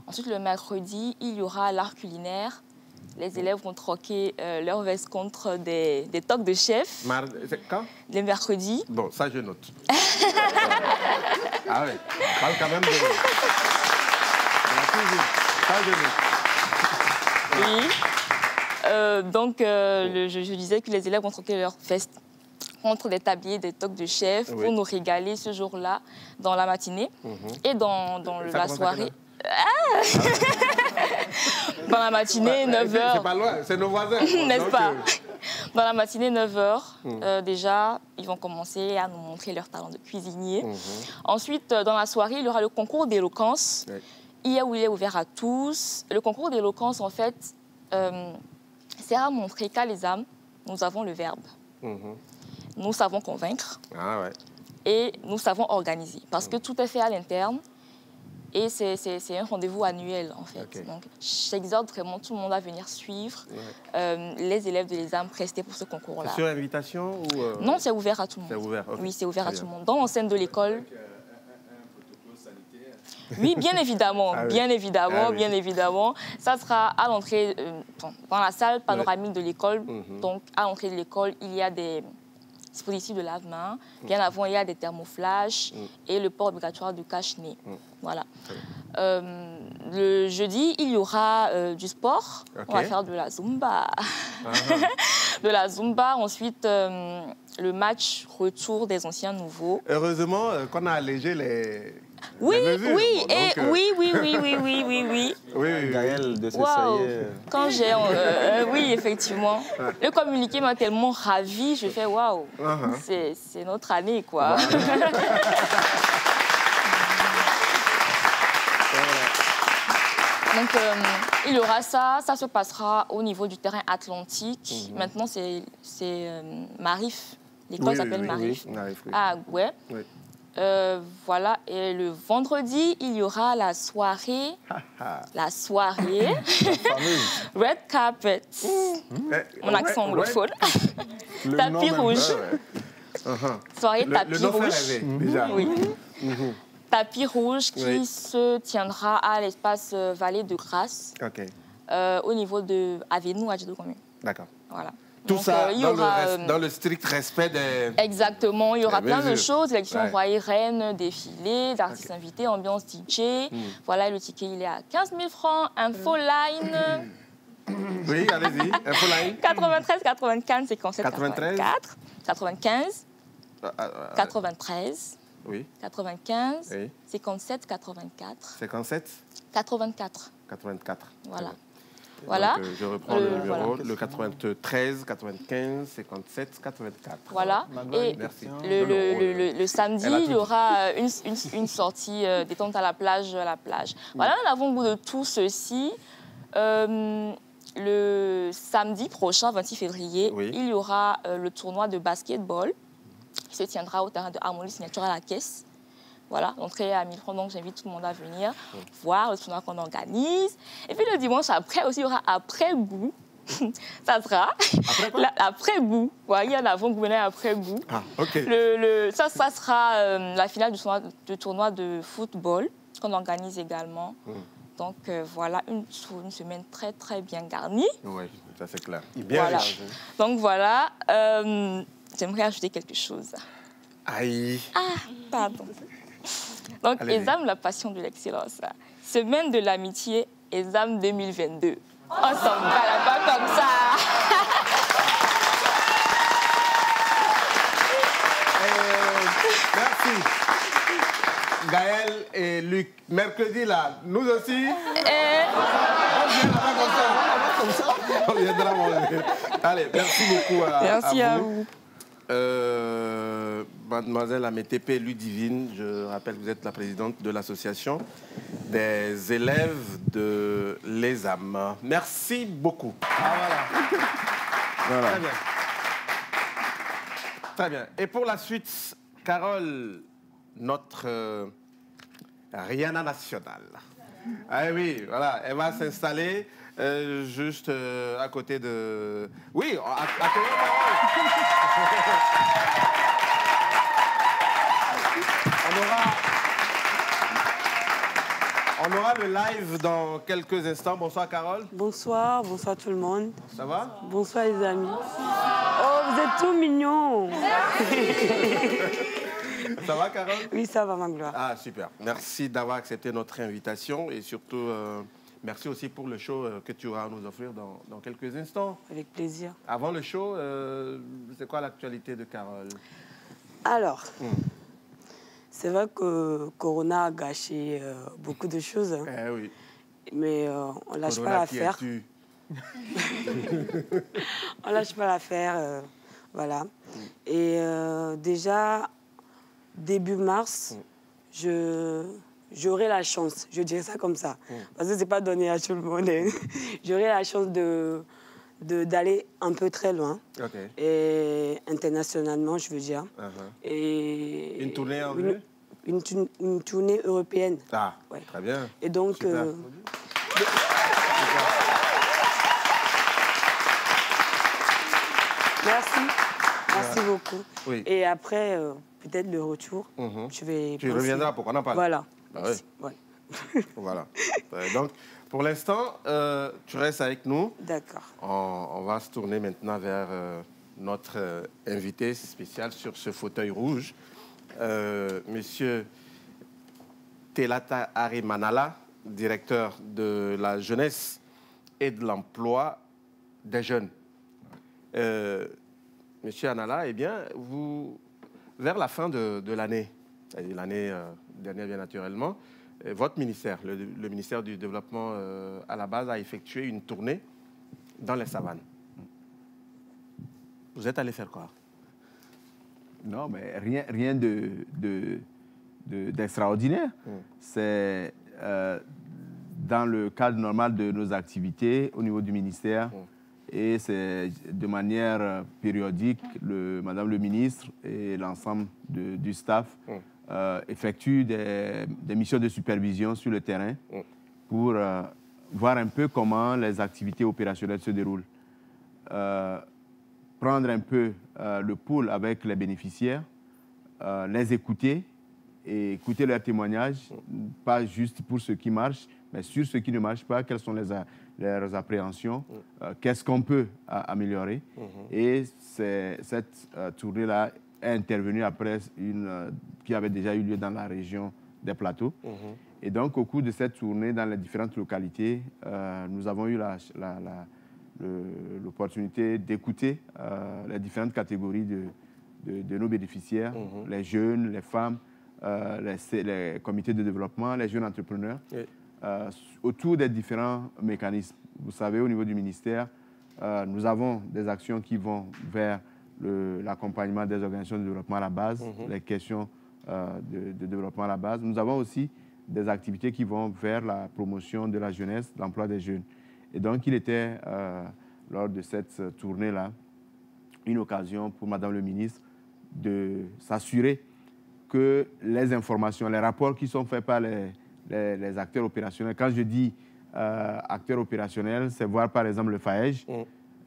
Ensuite, le mercredi, il y aura l'art culinaire. Les élèves vont troquer leur veste contre des toques de chef. C'est quand? Les mercredis. Bon, ça je note. Ah oui, on parle quand même de... Ça je note. Oui. Donc, je disais que les élèves vont troquer leur veste contre des tabliers, des toques de chef pour nous régaler ce jour-là dans la matinée. Et dans la soirée... Dans la matinée, 9h. C'est pas loin, c'est nos voisins. N'est-ce pas? Dans la matinée, 9h, déjà, ils vont commencer à nous montrer leur talent de cuisinier. Ensuite, dans la soirée, il y aura le concours d'éloquence. Il est ouvert à tous. Le concours d'éloquence, en fait, sert à montrer qu'à l'ESAM, nous avons le verbe. Nous savons convaincre. Et nous savons organiser. Parce que tout est fait à l'interne. Et c'est un rendez-vous annuel, en fait. Donc, j'exhorte vraiment tout le monde à venir suivre les élèves de l'ESAM prestés pour ce concours-là. C'est sur invitation ou Non, c'est ouvert à tout le monde. C'est ouvert, Oui, c'est ouvert à tout le monde. Dans l'enceinte de l'école. Oui, bien évidemment, bien évidemment. Ça sera à l'entrée, dans la salle panoramique de l'école. Donc, à l'entrée de l'école, il y a des dispositifs de lave-main. Bien avant, il y a des thermoflash et le port obligatoire du cache-nez. Voilà. Le jeudi, il y aura du sport. On va faire de la Zumba. De la Zumba. Ensuite, le match retour des anciens nouveaux. Heureusement qu'on a allégé les... Oui, mesures. Oui, Bon, donc, oui. Gaël, de s'essayer. Quand j'ai... oui, effectivement. Le communiqué m'a tellement ravie, je fais waouh. C'est notre année, quoi. Donc, il y aura ça se passera au niveau du terrain atlantique. Maintenant, c'est Marif. L'école s'appelle Marif. Marif, Ah, ouais. Voilà, et le vendredi, il y aura la soirée Red Carpet. Mon accent anglophone. Tapis rouge. Soirée tapis rouge. Oui. Tapis rouge qui se tiendra à l'espace Vallée de Grâce. Au niveau de Avenou, Adjidokomé. D'accord. Voilà. Tout donc, ça il y aura, dans le strict respect des... Exactement, il y aura plein de choses, élection royale, reine, défilé, d'artistes invités, ambiance DJ. Voilà, le ticket, il est à 15 000 francs, infoline. Oui, allez-y, infoline. 93, 95, 57, 93. 84, 95, 93, oui. 95, oui. 57, 84. 57 84. 84. Voilà. Voilà. Donc, je reprends le numéro, le 93, 95, 57, 84. Voilà. Et le samedi, il y aura une sortie détente à la plage. Voilà, nous avons au bout de tout ceci. Le samedi prochain, 26 février, il y aura le tournoi de basketball qui se tiendra au terrain de Harmonie Signature à la Caisse. Voilà, l'entrée est à 1000 francs, donc j'invite tout le monde à venir voir le tournoi qu'on organise. Et puis le dimanche après aussi, il y aura après-goût. Ça sera l'après-goût. Voilà, il y a l'avant-goût, mais après-gout. Ah, ok. Ça sera la finale du tournoi de football qu'on organise également. Donc voilà, une semaine très très bien garnie. Oui, ça c'est clair. Bien voilà. Donc voilà, j'aimerais ajouter quelque chose. Aïe. Ah, pardon. Donc, ESAM, la passion de l'excellence. Semaine de l'amitié, ESAM 2022. On s'en balade pas comme ça. Merci. Gaël et Luc. Mercredi, là, nous aussi. On viendra manger. Allez, merci beaucoup à vous. Mademoiselle Amétépé Ludivine, je rappelle que vous êtes la présidente de l'association des élèves de l'ESAM. Merci beaucoup. Voilà. Très bien. Très bien. Et pour la suite, Carole, notre Rihanna nationale. Ah oui, voilà, elle va s'installer juste à côté de... Oui, à côté... On aura le live dans quelques instants. Bonsoir Carole. Bonsoir tout le monde. Ça va? Bonsoir les amis. Oh, vous êtes tout mignons. Ça va Carole? Oui, ça va ma gloire. Ah super. Merci d'avoir accepté notre invitation et surtout merci aussi pour le show que tu auras à nous offrir dans quelques instants. Avec plaisir. Avant le show, c'est quoi l'actualité de Carole? Alors... C'est vrai que Corona a gâché beaucoup de choses. Hein. Oui. Mais on ne lâche pas l'affaire. On ne lâche pas l'affaire. Voilà. Et déjà, début mars, j'aurai la chance, je dirais ça comme ça, parce que ce n'est pas donné à tout le monde. J'aurai la chance d'aller un peu très loin, et internationalement, je veux dire. Et une tournée en vue? Une tournée européenne. Ah, ouais. Très bien. Et donc... Merci beaucoup. Oui. Et après, peut-être le retour, je vais... Tu reviendras pour qu'on en parle. Voilà. Bah oui. Voilà. Donc, pour l'instant, tu restes avec nous. D'accord. On va se tourner maintenant vers notre invité spécial sur ce fauteuil rouge. Monsieur Telata Arimanala, directeur de la jeunesse et de l'emploi des jeunes. Monsieur Anala, eh bien, vers la fin de l'année, l'année dernière bien naturellement, votre ministère, le ministère du Développement à la base, a effectué une tournée dans les savanes. Vous êtes allé faire quoi? Non, mais rien d'extraordinaire. C'est dans le cadre normal de nos activités au niveau du ministère. Et c'est de manière périodique, Madame le ministre et l'ensemble du staff effectuent des missions de supervision sur le terrain pour voir un peu comment les activités opérationnelles se déroulent. Prendre un peu le pouls avec les bénéficiaires, les écouter et écouter leurs témoignages, pas juste pour ce qui marche, mais sur ce qui ne marche pas, quelles sont leurs appréhensions, qu'est-ce qu'on peut améliorer. Et cette tournée-là est intervenue après qui avait déjà eu lieu dans la région des Plateaux. Et donc, au cours de cette tournée dans les différentes localités, nous avons eu l'opportunité d'écouter les différentes catégories de nos bénéficiaires, les jeunes, les femmes, les comités de développement, les jeunes entrepreneurs, autour des différents mécanismes. Vous savez, au niveau du ministère, nous avons des actions qui vont vers l'accompagnement des organisations de développement à la base, les questions de développement à la base. Nous avons aussi des activités qui vont vers la promotion de la jeunesse, l'emploi des jeunes. Et donc, il était, lors de cette tournée-là, une occasion pour Madame le ministre de s'assurer que les informations, les rapports qui sont faits par les acteurs opérationnels, quand je dis acteurs opérationnels, c'est voir par exemple le FAEJ,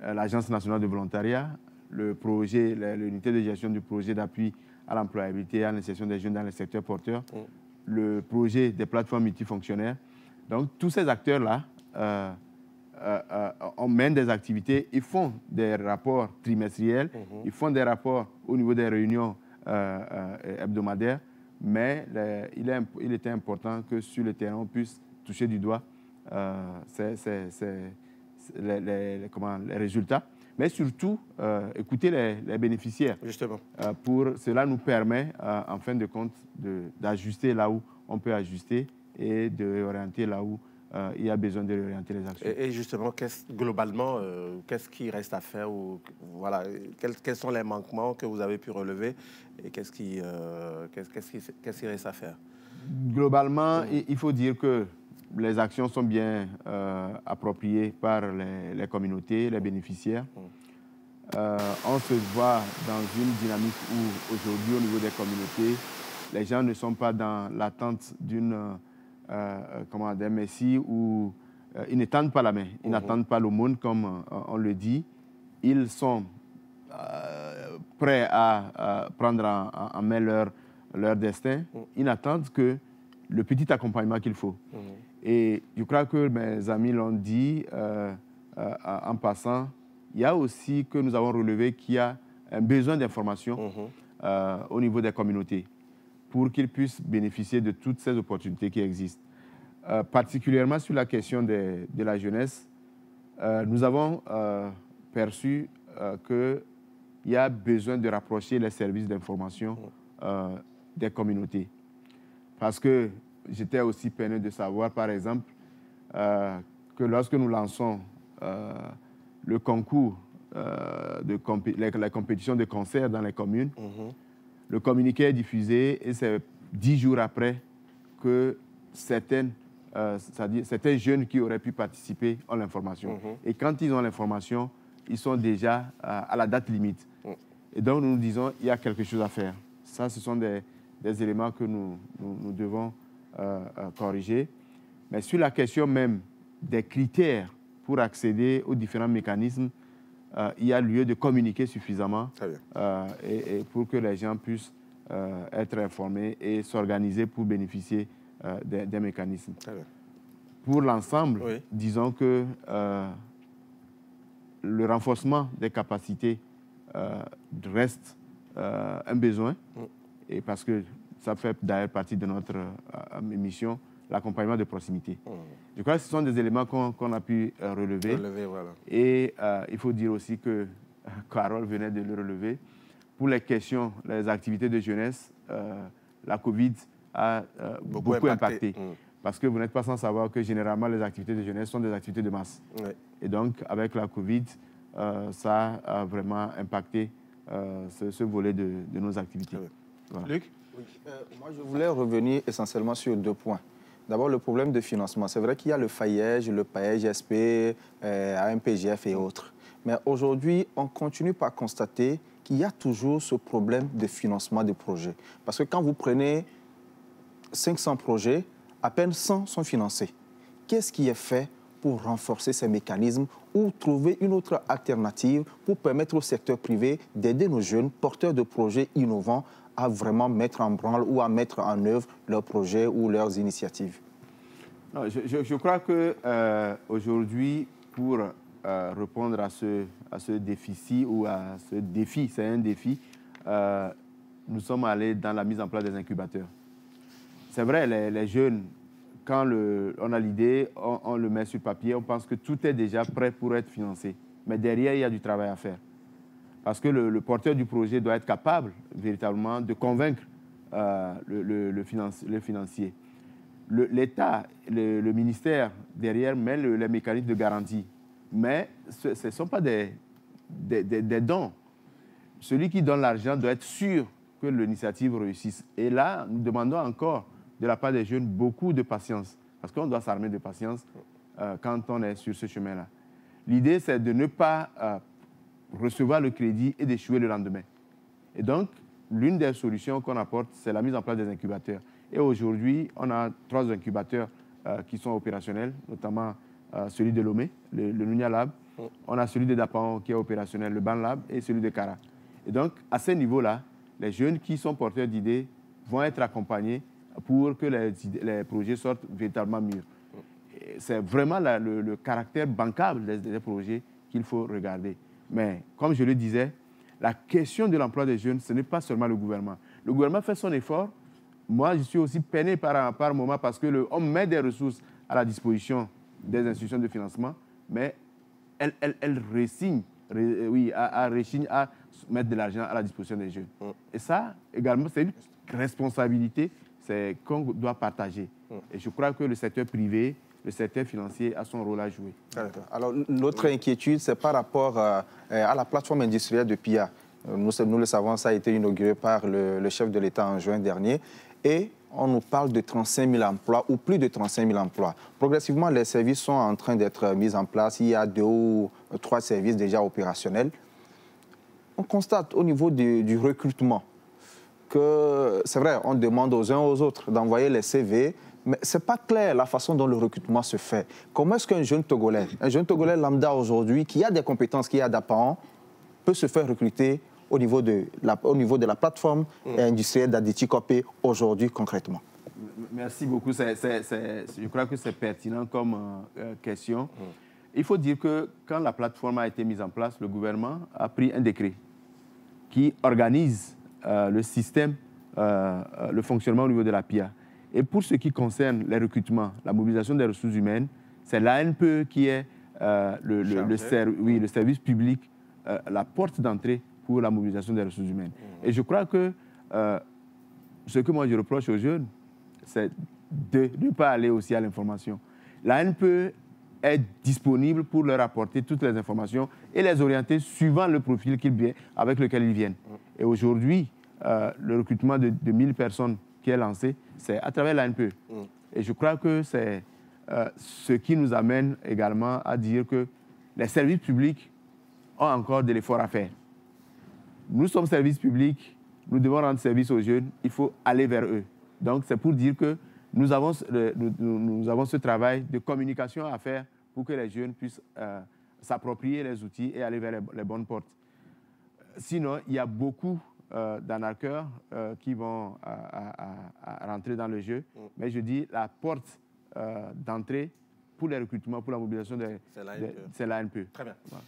l'Agence nationale de volontariat, le projet, l'unité de gestion du projet d'appui à l'employabilité et à l'insertion des jeunes dans les secteurs porteurs, le projet des plateformes multifonctionnaires. Donc, tous ces acteurs-là, on mène des activités, ils font des rapports trimestriels, ils font des rapports au niveau des réunions hebdomadaires, mais il était important que sur le terrain, on puisse toucher du doigt les résultats, mais surtout écouter les bénéficiaires. Justement. Cela nous permet, en fin de compte, d'ajuster là où on peut ajuster et de réorienter là où il y a besoin de réorienter les actions. Et justement, globalement, qu'est-ce qui reste à faire voilà, quels sont les manquements que vous avez pu relever et qu'est-ce qui reste à faire? Globalement, il faut dire que les actions sont bien appropriées par les communautés, les bénéficiaires. On se voit dans une dynamique où aujourd'hui, au niveau des communautés, les gens ne sont pas dans l'attente d'un messie où ils ne tendent pas la main, ils n'attendent pas l'aumône comme on le dit. Ils sont prêts à prendre en main leur destin. Ils n'attendent que le petit accompagnement qu'il faut. Et je crois que mes amis l'ont dit en passant, il y a aussi que nous avons relevé qu'il y a un besoin d'information au niveau des communautés pour qu'ils puissent bénéficier de toutes ces opportunités qui existent. Particulièrement sur la question de la jeunesse, nous avons perçu qu'il y a besoin de rapprocher les services d'information des communautés. Parce que j'étais aussi peiné de savoir, par exemple, que lorsque nous lançons le concours, la compétition de concert dans les communes, le communiqué est diffusé et c'est 10 jours après que certains jeunes qui auraient pu participer ont l'information. Et quand ils ont l'information, ils sont déjà à la date limite. Et donc, nous nous disons, il y a quelque chose à faire. Ça, ce sont des éléments que nous devons corriger. Mais sur la question même des critères pour accéder aux différents mécanismes, il y a lieu de communiquer suffisamment et pour que les gens puissent être informés et s'organiser pour bénéficier des mécanismes. Pour l'ensemble, disons que le renforcement des capacités reste un besoin, et parce que ça fait d'ailleurs partie de notre mission, l'accompagnement de proximité. Je crois que ce sont des éléments qu'on a pu relever. Voilà. Et il faut dire aussi que Carole venait de le relever. Pour les questions, les activités de jeunesse, la COVID a beaucoup impacté. Parce que vous n'êtes pas sans savoir que généralement, les activités de jeunesse sont des activités de masse. Et donc, avec la COVID, ça a vraiment impacté ce volet de nos activités. Voilà. Luc? Oui. Moi, je voulais revenir essentiellement sur 2 points. D'abord, le problème de financement. C'est vrai qu'il y a le FAEJ, le PAEJ-SP, AMPGF et autres. Mais aujourd'hui, on continue par constater qu'il y a toujours ce problème de financement des projets. Parce que quand vous prenez 500 projets, à peine 100 sont financés. Qu'est-ce qui est fait pour renforcer ces mécanismes ou trouver une autre alternative pour permettre au secteur privé d'aider nos jeunes porteurs de projets innovants à vraiment mettre en branle ou à mettre en œuvre leurs projets ou leurs initiatives? Non, je crois qu'aujourd'hui, pour répondre à ce déficit ou à ce défi, c'est un défi, nous sommes allés dans la mise en place des incubateurs. C'est vrai, les jeunes, quand on a l'idée, on le met sur papier, on pense que tout est déjà prêt pour être financé. Mais derrière, il y a du travail à faire. Parce que le porteur du projet doit être capable, véritablement, de convaincre le financier. L'État, le ministère, derrière, met les mécanismes de garantie. Mais ce ne sont pas des dons. Celui qui donne l'argent doit être sûr que l'initiative réussisse. Et là, nous demandons encore de la part des jeunes beaucoup de patience. Parce qu'on doit s'armer de patience quand on est sur ce chemin-là. L'idée, c'est de ne pas recevoir le crédit et d'échouer le lendemain. Et donc, l'une des solutions qu'on apporte, c'est la mise en place des incubateurs. Et aujourd'hui, on a 3 incubateurs qui sont opérationnels, notamment celui de Lomé, le Nunia Lab. On a celui de Dapaon qui est opérationnel, le Ban Lab, et celui de Kara. Et donc, à ce niveau-là, les jeunes qui sont porteurs d'idées vont être accompagnés pour que les projets sortent véritablement mieux. C'est vraiment le caractère bancable des projets qu'il faut regarder. Mais, comme je le disais, la question de l'emploi des jeunes, ce n'est pas seulement le gouvernement. Le gouvernement fait son effort. Moi, je suis aussi peiné par moment parce qu'on met des ressources à la disposition des institutions de financement, mais elles rechignent à mettre de l'argent à la disposition des jeunes. Et ça, également, c'est une responsabilité qu'on doit partager. Et je crois que le secteur privé, le secteur financier a son rôle à jouer. Alors, notre inquiétude, c'est par rapport à la plateforme industrielle de PIA. Nous le savons, ça a été inauguré par le chef de l'État en juin dernier. Et on nous parle de 35 000 emplois ou plus de 35 000 emplois. Progressivement, les services sont en train d'être mis en place. Il y a 2 ou 3 services déjà opérationnels. On constate au niveau du recrutement que, c'est vrai, on demande aux uns aux autres d'envoyer les CV, mais ce n'est pas clair la façon dont le recrutement se fait. Comment est-ce qu'un jeune Togolais lambda aujourd'hui, qui a des compétences, qui a d'apparent, peut se faire recruter au niveau de la plateforme industrielle d'Aditi Copé aujourd'hui concrètement? Merci beaucoup. Je crois que c'est pertinent comme question. Il faut dire que quand la plateforme a été mise en place, le gouvernement a pris un décret qui organise le système, le fonctionnement au niveau de la PIA. Et pour ce qui concerne les recrutements, la mobilisation des ressources humaines, c'est l'ANPE qui est le service public, la porte d'entrée pour la mobilisation des ressources humaines. Et je crois que ce que moi je reproche aux jeunes, c'est de ne pas aller aussi à l'information. L'ANPE est disponible pour leur apporter toutes les informations et les orienter suivant le profil avec lequel ils viennent. Et aujourd'hui, le recrutement de 1000 personnes qui est lancé, c'est à travers l'ANPE. Et je crois que c'est ce qui nous amène également à dire que les services publics ont encore de l'effort à faire. Nous sommes services publics, nous devons rendre service aux jeunes, il faut aller vers eux. Donc c'est pour dire que nous avons ce travail de communication à faire pour que les jeunes puissent s'approprier les outils et aller vers les bonnes portes. Sinon, il y a beaucoup d'arnaqueurs qui vont rentrer dans le jeu. Mais je dis, la porte d'entrée pour les recrutements, pour la mobilisation, c'est l'ANPE. Très bien. Voilà.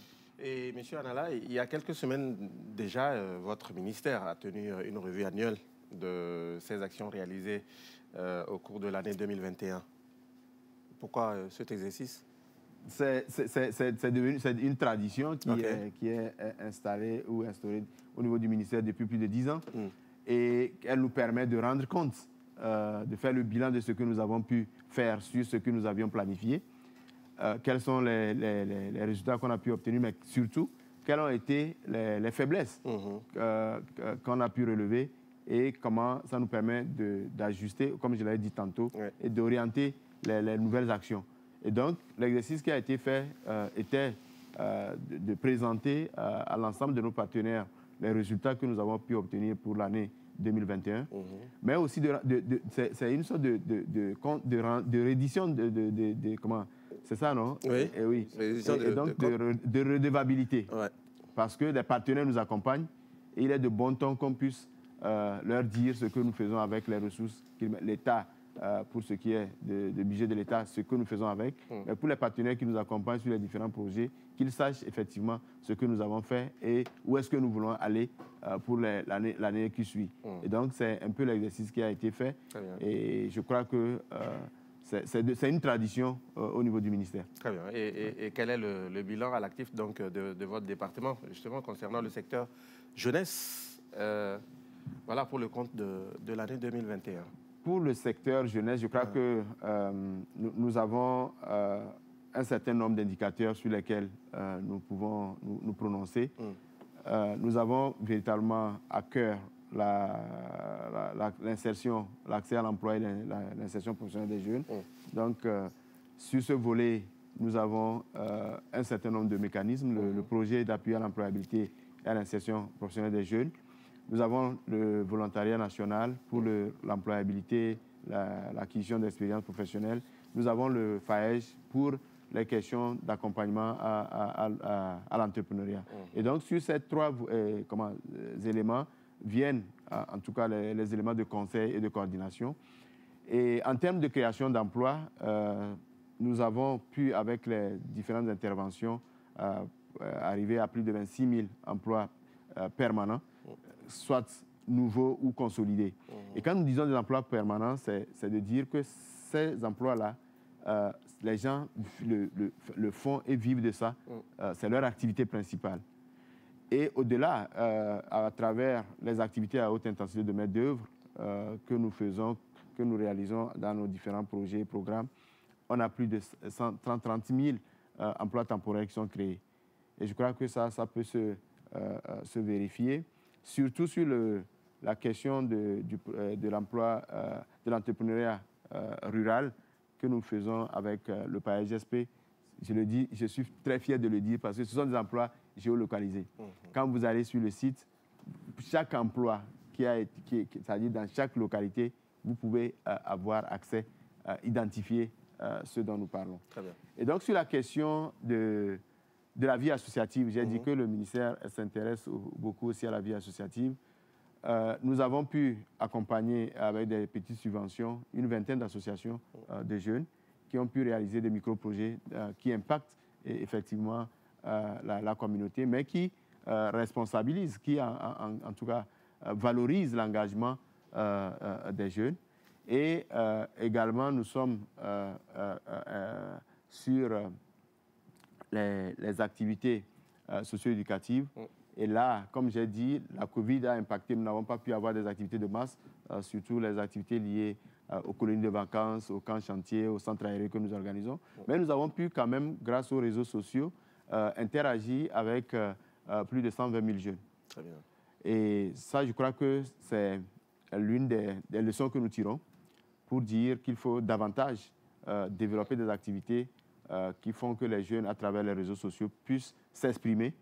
Et M. Anala, il y a quelques semaines déjà, votre ministère a tenu une revue annuelle de ses actions réalisées au cours de l'année 2021. Pourquoi cet exercice? C'est une tradition qui est installée ou instaurée au niveau du ministère depuis plus de 10 ans et elle nous permet de rendre compte, de faire le bilan de ce que nous avons pu faire sur ce que nous avions planifié, quels sont les résultats qu'on a pu obtenir, mais surtout, quelles ont été les faiblesses qu'on a pu relever et comment ça nous permet d'ajuster, comme je l'avais dit tantôt, et d'orienter les nouvelles actions. Et donc, l'exercice qui a été fait était de présenter à l'ensemble de nos partenaires les résultats que nous avons pu obtenir pour l'année 2021, mais aussi c'est une sorte de reddition comment, c'est ça, non? Oui. Et oui. Et donc de redevabilité. Ouais. Parce que les partenaires nous accompagnent et il est de bon ton qu'on puisse leur dire ce que nous faisons avec les ressources, l'État, pour ce qui est du budget de l'État, ce que nous faisons avec. Mais pour les partenaires qui nous accompagnent sur les différents projets, qu'ils sachent effectivement ce que nous avons fait et où est-ce que nous voulons aller pour l'année qui suit. Et donc, c'est un peu l'exercice qui a été fait. Et je crois que c'est une tradition au niveau du ministère. Très bien. Et quel est le bilan à l'actif donc, de votre département, justement, concernant le secteur jeunesse, voilà, pour le compte de l'année 2021? Pour le secteur jeunesse, je crois que nous avons un certain nombre d'indicateurs sur lesquels nous pouvons nous prononcer. Nous avons véritablement à cœur l'insertion, l'accès à l'emploi et l'insertion professionnelle des jeunes. Donc, sur ce volet, nous avons un certain nombre de mécanismes. Le projet d'appui à l'employabilité et à l'insertion professionnelle des jeunes. Nous avons le volontariat national pour l'employabilité, l'acquisition d'expérience professionnelle. Nous avons le FAEJ pour les questions d'accompagnement à l'entrepreneuriat. Et donc, sur ces trois éléments viennent, en tout cas, les éléments de conseil et de coordination. Et en termes de création d'emplois, nous avons pu, avec les différentes interventions, arriver à plus de 26 000 emplois permanents, soit nouveaux ou consolidés. Et quand nous disons des emplois permanents, c'est de dire que ces emplois-là, les gens le font et vivent de ça. C'est leur activité principale. Et au-delà, à travers les activités à haute intensité de main-d'œuvre que nous faisons, que nous réalisons dans nos différents projets et programmes, on a plus de 30 000 emplois temporaires qui sont créés. Et je crois que ça peut se vérifier, surtout sur la question de l'emploi, de l'entrepreneuriat rural que nous faisons avec le PAEGSP. Je le dis, je suis très fier de le dire parce que ce sont des emplois géolocalisés. Quand vous allez sur le site, chaque emploi c'est-à-dire dans chaque localité, vous pouvez avoir accès, identifier ce dont nous parlons. Très bien. Et donc, sur la question de la vie associative, j'ai dit que le ministère s'intéresse beaucoup aussi à la vie associative. Nous avons pu accompagner avec des petites subventions une vingtaine d'associations de jeunes qui ont pu réaliser des micro-projets qui impactent effectivement la communauté, mais qui responsabilisent, qui en tout cas valorisent l'engagement des jeunes. Et également, nous sommes sur les activités socio-éducatives. Et là, comme j'ai dit, la Covid a impacté. Nous n'avons pas pu avoir des activités de masse, surtout les activités liées aux colonies de vacances, aux camps chantiers, aux centres aérés que nous organisons. Mais nous avons pu quand même, grâce aux réseaux sociaux, interagir avec plus de 120 000 jeunes. Très bien. Et ça, je crois que c'est l'une des leçons que nous tirons pour dire qu'il faut davantage développer des activités qui font que les jeunes, à travers les réseaux sociaux, puissent s'exprimer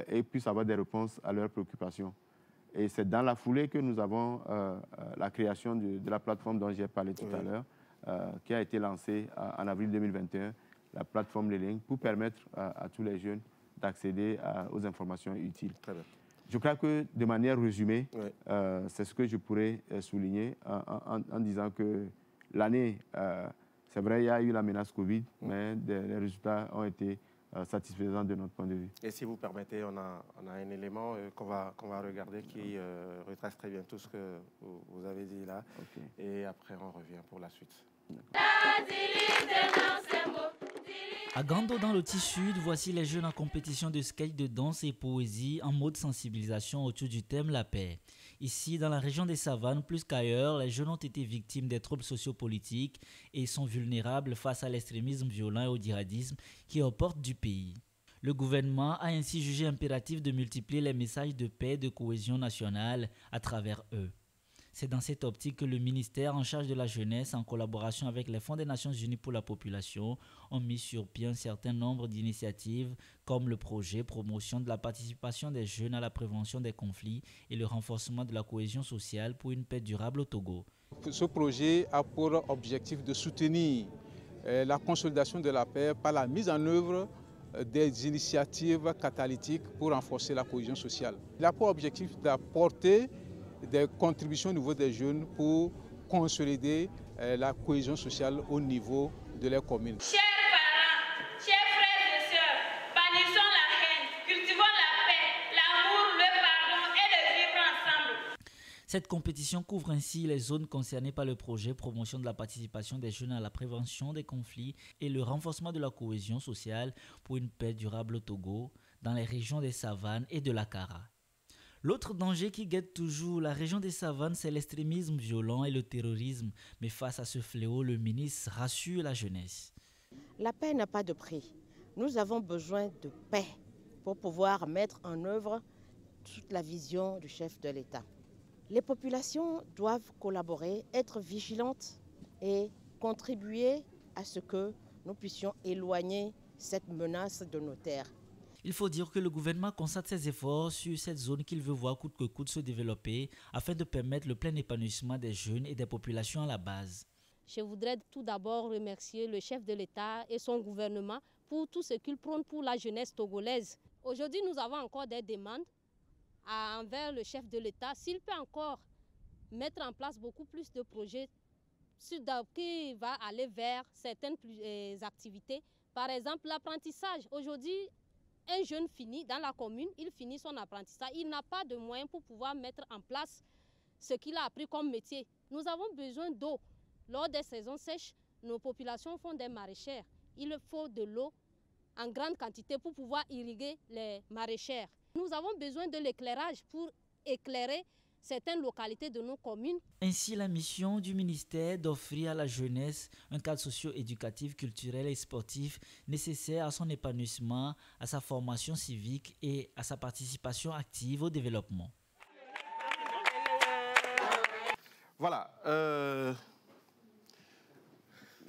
et puissent avoir des réponses à leurs préoccupations. Et c'est dans la foulée que nous avons la création de la plateforme dont j'ai parlé tout à l'heure, qui a été lancée en avril 2021, la plateforme Leling, pour permettre à tous les jeunes d'accéder aux informations utiles. Très bien. Je crois que, de manière résumée, c'est ce que je pourrais souligner en disant que l'année, c'est vrai, il y a eu la menace Covid, mais les résultats ont été satisfaisants de notre point de vue. Et si vous permettez, on a un élément qu'on va regarder qui retrace très bien tout ce que vous avez dit là. Okay. Et après, on revient pour la suite. À Gando, dans le Sud, voici les jeunes en compétition de skate, de danse et poésie en mode sensibilisation autour du thème la paix. Ici, dans la région des Savanes, plus qu'ailleurs, les jeunes ont été victimes des troubles sociopolitiques et sont vulnérables face à l'extrémisme violent et au djihadisme qui est aux portes du pays. Le gouvernement a ainsi jugé impératif de multiplier les messages de paix et de cohésion nationale à travers eux. C'est dans cette optique que le ministère en charge de la jeunesse, en collaboration avec les Fonds des Nations Unies pour la population, ont mis sur pied un certain nombre d'initiatives comme le projet promotion de la participation des jeunes à la prévention des conflits et le renforcement de la cohésion sociale pour une paix durable au Togo. Ce projet a pour objectif de soutenir la consolidation de la paix par la mise en œuvre des initiatives catalytiques pour renforcer la cohésion sociale. Il a pour objectif d'apporter des contributions au niveau des jeunes pour consolider la cohésion sociale au niveau de leurs communes. Chers parents, chers frères et sœurs, bannissons la haine, cultivons la paix, l'amour, le pardon et le vivre ensemble. Cette compétition couvre ainsi les zones concernées par le projet promotion de la participation des jeunes à la prévention des conflits et le renforcement de la cohésion sociale pour une paix durable au Togo, dans les régions des Savanes et de la Kara. L'autre danger qui guette toujours la région des Savanes, c'est l'extrémisme violent et le terrorisme. Mais face à ce fléau, le ministre rassure la jeunesse. La paix n'a pas de prix. Nous avons besoin de paix pour pouvoir mettre en œuvre toute la vision du chef de l'État. Les populations doivent collaborer, être vigilantes et contribuer à ce que nous puissions éloigner cette menace de nos terres. Il faut dire que le gouvernement constate ses efforts sur cette zone qu'il veut voir coûte que coûte se développer afin de permettre le plein épanouissement des jeunes et des populations à la base. Je voudrais tout d'abord remercier le chef de l'État et son gouvernement pour tout ce qu'ils prônent pour la jeunesse togolaise. Aujourd'hui, nous avons encore des demandes envers le chef de l'État. S'il peut encore mettre en place beaucoup plus de projets qui vont aller vers certaines activités, par exemple l'apprentissage. Aujourd'hui, un jeune finit dans la commune, il finit son apprentissage, il n'a pas de moyens pour pouvoir mettre en place ce qu'il a appris comme métier. Nous avons besoin d'eau. Lors des saisons sèches, nos populations font des maraîchères. Il faut de l'eau en grande quantité pour pouvoir irriguer les maraîchères. Nous avons besoin de l'éclairage pour éclairer certaines localités de nos communes. Ainsi, la mission du ministère d'offrir à la jeunesse un cadre socio-éducatif, culturel et sportif nécessaire à son épanouissement, à sa formation civique et à sa participation active au développement. Voilà.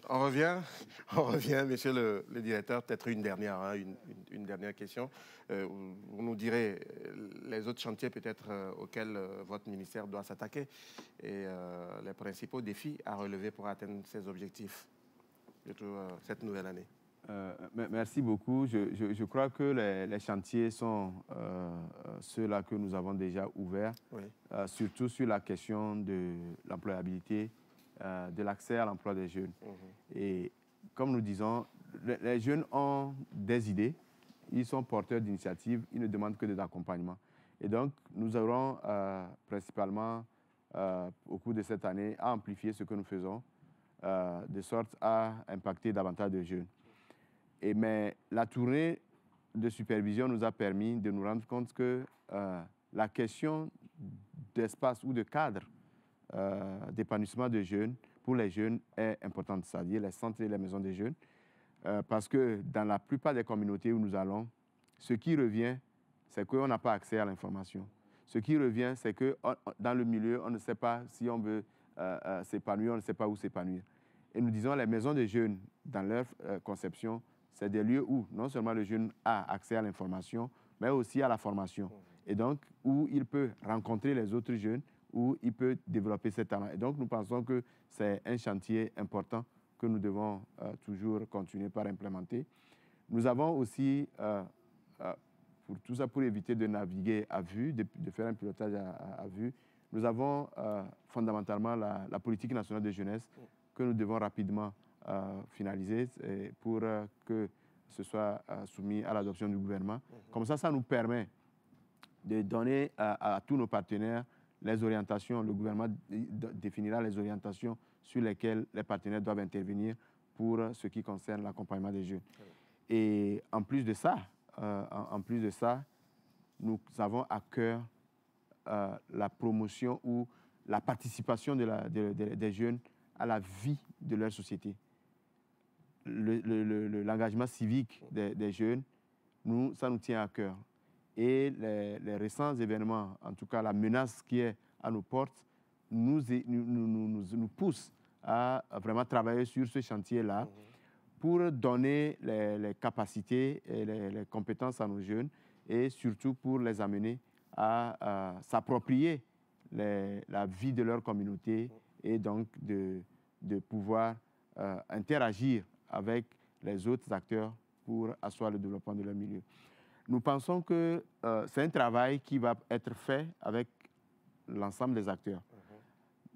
On revient, monsieur le directeur, peut-être une dernière question. Vous nous direz les autres chantiers peut-être auxquels votre ministère doit s'attaquer et les principaux défis à relever pour atteindre ces objectifs de cette nouvelle année. Merci beaucoup. Je crois que les chantiers sont ceux-là que nous avons déjà ouverts, oui. Surtout sur la question de l'employabilité, de l'accès à l'emploi des jeunes. Et comme nous disons, les jeunes ont des idées, ils sont porteurs d'initiatives, ils ne demandent que de l'accompagnement. Et donc, nous aurons principalement, au cours de cette année, à amplifier ce que nous faisons, de sorte à impacter davantage de jeunes. Mais la tournée de supervision nous a permis de nous rendre compte que la question d'espace ou de cadre d'épanouissement de jeunes, pour les jeunes, est importante, c'est-à-dire les centres et les maisons des jeunes, parce que dans la plupart des communautés où nous allons, ce qui revient, c'est qu'on n'a pas accès à l'information. Ce qui revient, c'est que dans le milieu, on ne sait pas si on veut s'épanouir, on ne sait pas où s'épanouir. Et nous disons, les maisons des jeunes, dans leur conception, c'est des lieux où non seulement le jeune a accès à l'information, mais aussi à la formation. Et donc, où il peut rencontrer les autres jeunes, où il peut développer ses talents. Et donc, nous pensons que c'est un chantier important que nous devons toujours continuer par implémenter. Nous avons aussi, pour tout ça, pour éviter de naviguer à vue, de faire un pilotage à vue, nous avons fondamentalement la politique nationale de jeunesse que nous devons rapidement finaliser pour que ce soit soumis à l'adoption du gouvernement. Comme ça nous permet de donner à tous nos partenaires les orientations. Le gouvernement définira les orientations sur lesquelles les partenaires doivent intervenir pour ce qui concerne l'accompagnement des jeunes. Et en plus de ça, nous avons à cœur la promotion ou la participation des jeunes à la vie de leur société. L'engagement civique des jeunes, ça nous tient à cœur. Et les récents événements, en tout cas la menace qui est à nos portes, nous pousse à vraiment travailler sur ce chantier-là pour donner les capacités et les compétences à nos jeunes et surtout pour les amener à s'approprier la vie de leur communauté et donc de pouvoir interagir avec les autres acteurs pour asseoir le développement de leur milieu. Nous pensons que c'est un travail qui va être fait avec l'ensemble des acteurs.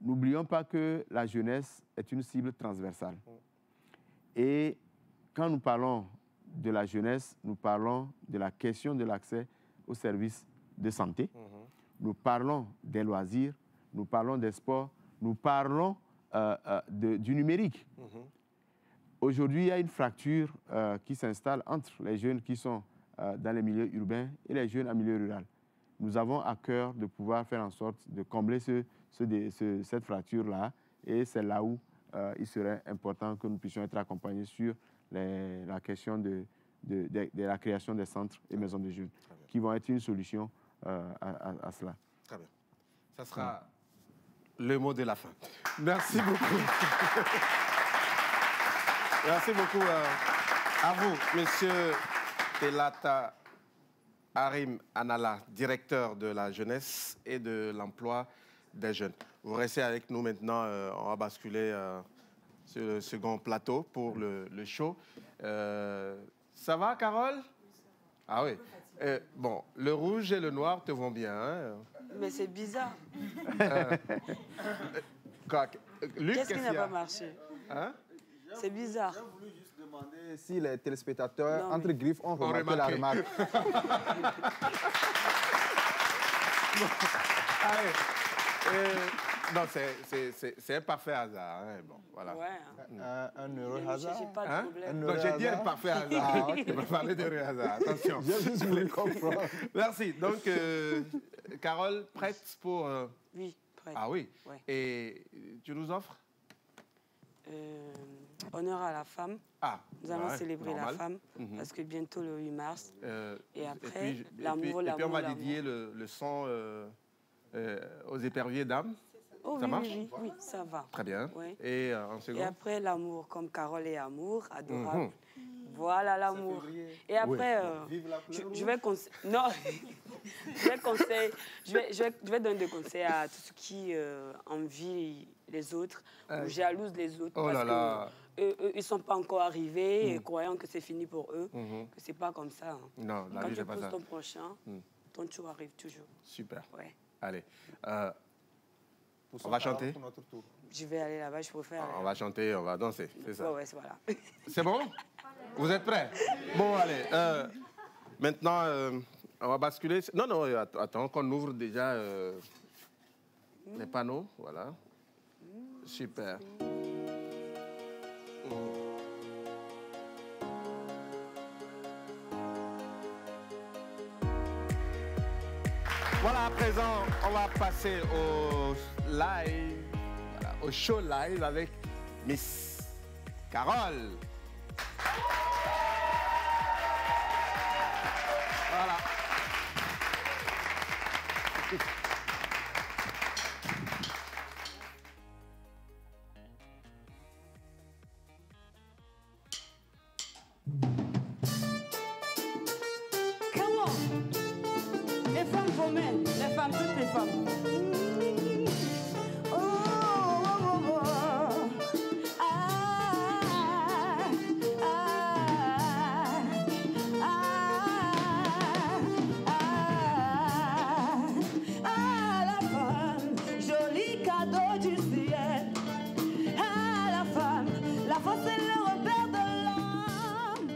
N'oublions pas que la jeunesse est une cible transversale. Et quand nous parlons de la jeunesse, nous parlons de la question de l'accès aux services de santé. Nous parlons des loisirs, nous parlons des sports, nous parlons du numérique. Aujourd'hui, il y a une fracture qui s'installe entre les jeunes qui sont dans les milieux urbains et les jeunes en milieu rural. Nous avons à cœur de pouvoir faire en sorte de combler cette fracture-là et c'est là où il serait important que nous puissions être accompagnés sur la question de la création des centres et maisons de jeunes qui vont être une solution à cela. Très bien. Ça sera le mot de la fin. Merci beaucoup. Merci beaucoup à vous, monsieur Telata Harim Anala, directeur de la jeunesse et de l'emploi des jeunes. Vous restez avec nous maintenant, on va basculer sur le second plateau pour le show. Ça va, Carole? Ah oui. Bon, le rouge et le noir te vont bien. Hein? Mais c'est bizarre. Qu'est-ce qui n'a pas marché? Hein? C'est bizarre. J'ai voulu juste demander si les téléspectateurs, entre griffes, ont remarqué la remarque. Non, c'est un parfait hasard. Hein? Bon, voilà. Ouais. Un heureux hasard. J'ai pas de problème. Non, j'ai dit un parfait hasard. Ah, okay. On va parler d'heureux hasard. Attention. J'ai juste voulu comprendre. Merci. Donc, Carole, prête pour... Oui, prête. Ah oui. Ouais. Et tu nous offres honneur à la femme. Ah, nous allons célébrer la femme parce que bientôt le 8 mars. Et après, l'amour, et puis on va dédier le son aux éperviers d'âme. Oh, ça marche? Oui, ça va. Très bien. Ouais. Et en second? Et après, l'amour, comme Carole est amour, adorable. Voilà l'amour. Et après, je vais conseiller. Non, je vais donner des conseils à tous ceux qui envient les autres ou jalousent les autres parce qu'ils ne sont pas encore arrivés et croyant que c'est fini pour eux, que c'est pas comme ça. Hein. Non, la quand vie, tu c'est pas ça. pousses ton prochain, ton tour arrive toujours. Super. Ouais. Allez. On va chanter? Je vais aller là-bas, je préfère. On va chanter, on va danser, c'est ça? Ouais, voilà. C'est bon? Vous êtes prêts? Bon, allez. Maintenant, on va basculer. Non, attends, qu'on ouvre déjà les panneaux. Voilà. Super. Voilà, à présent, on va passer au live, au show live avec Miss Carole. Voilà. Les femmes, toutes les femmes. la femme, joli cadeau du ciel. La femme, la force et le repère de l'homme.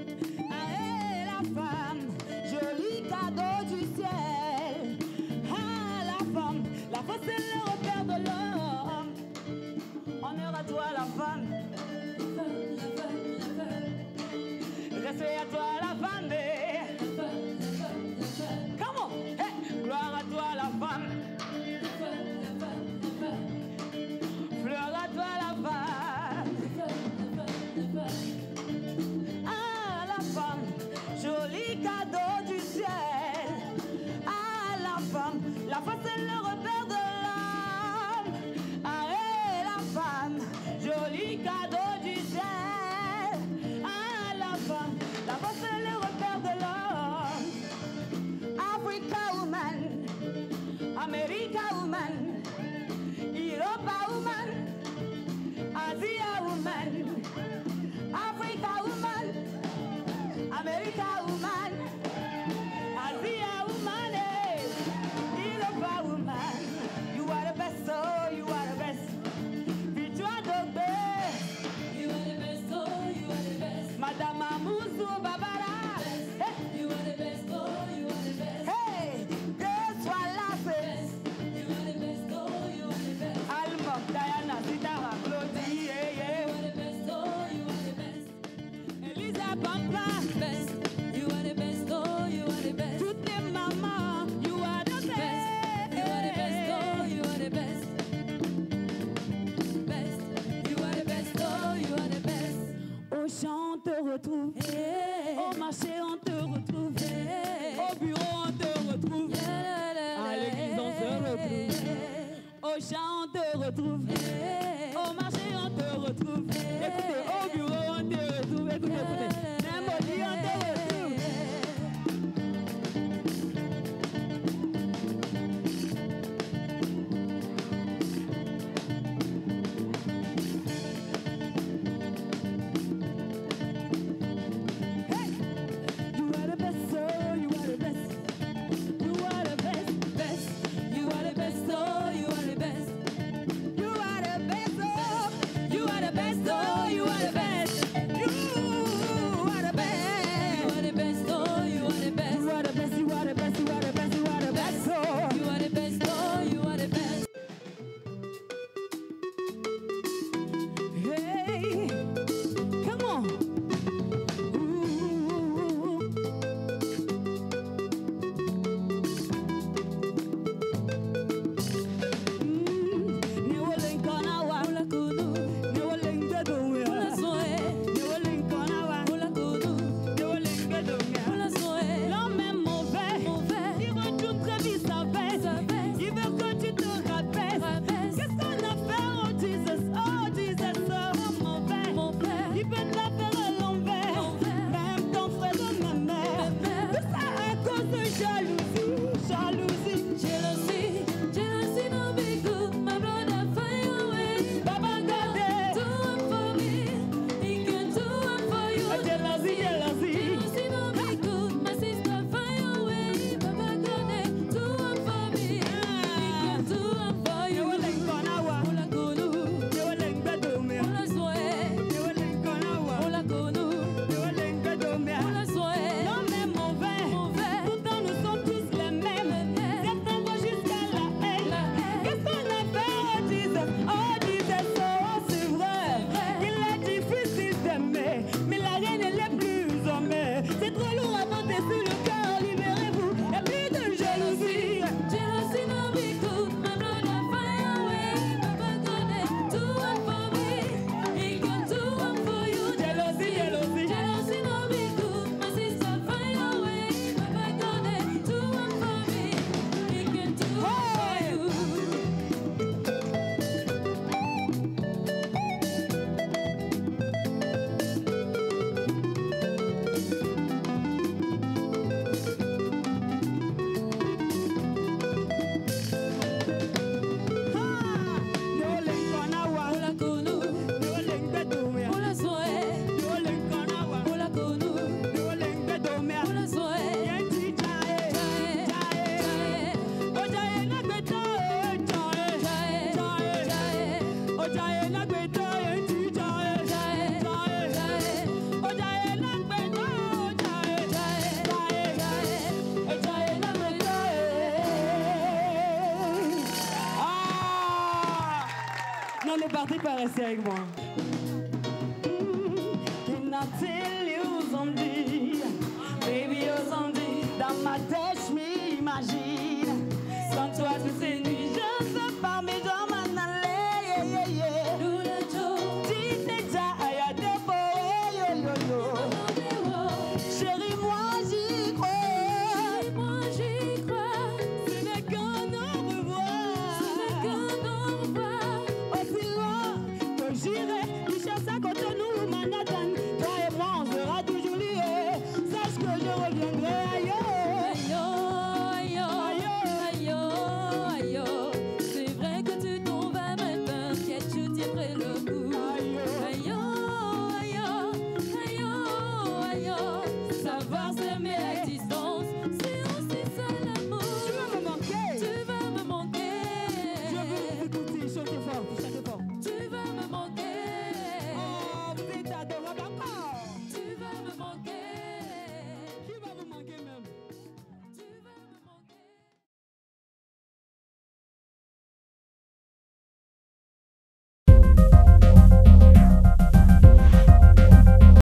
La femme, joli cadeau du ciel. La femme, la force et le repère de l'homme. Honneur à toi la femme. Respect à toi la femme. Comment? Hey, gloire à toi la femme. Fleur à toi la femme. Ah la femme, joli cadeau du ciel. Ah la femme, la face et le repère de l'âme. retrouve. Au marché, on te retrouve. Au bureau, on te retrouve. À l'église, on se retrouve. Au champ, on te retrouve. Au marché, on te retrouve. Écoutez, au bureau, on te retrouve. Écoutez, écoutez. Même au lit, on te retrouve. Restez avec moi. Can I tell you something? Baby, you're something that my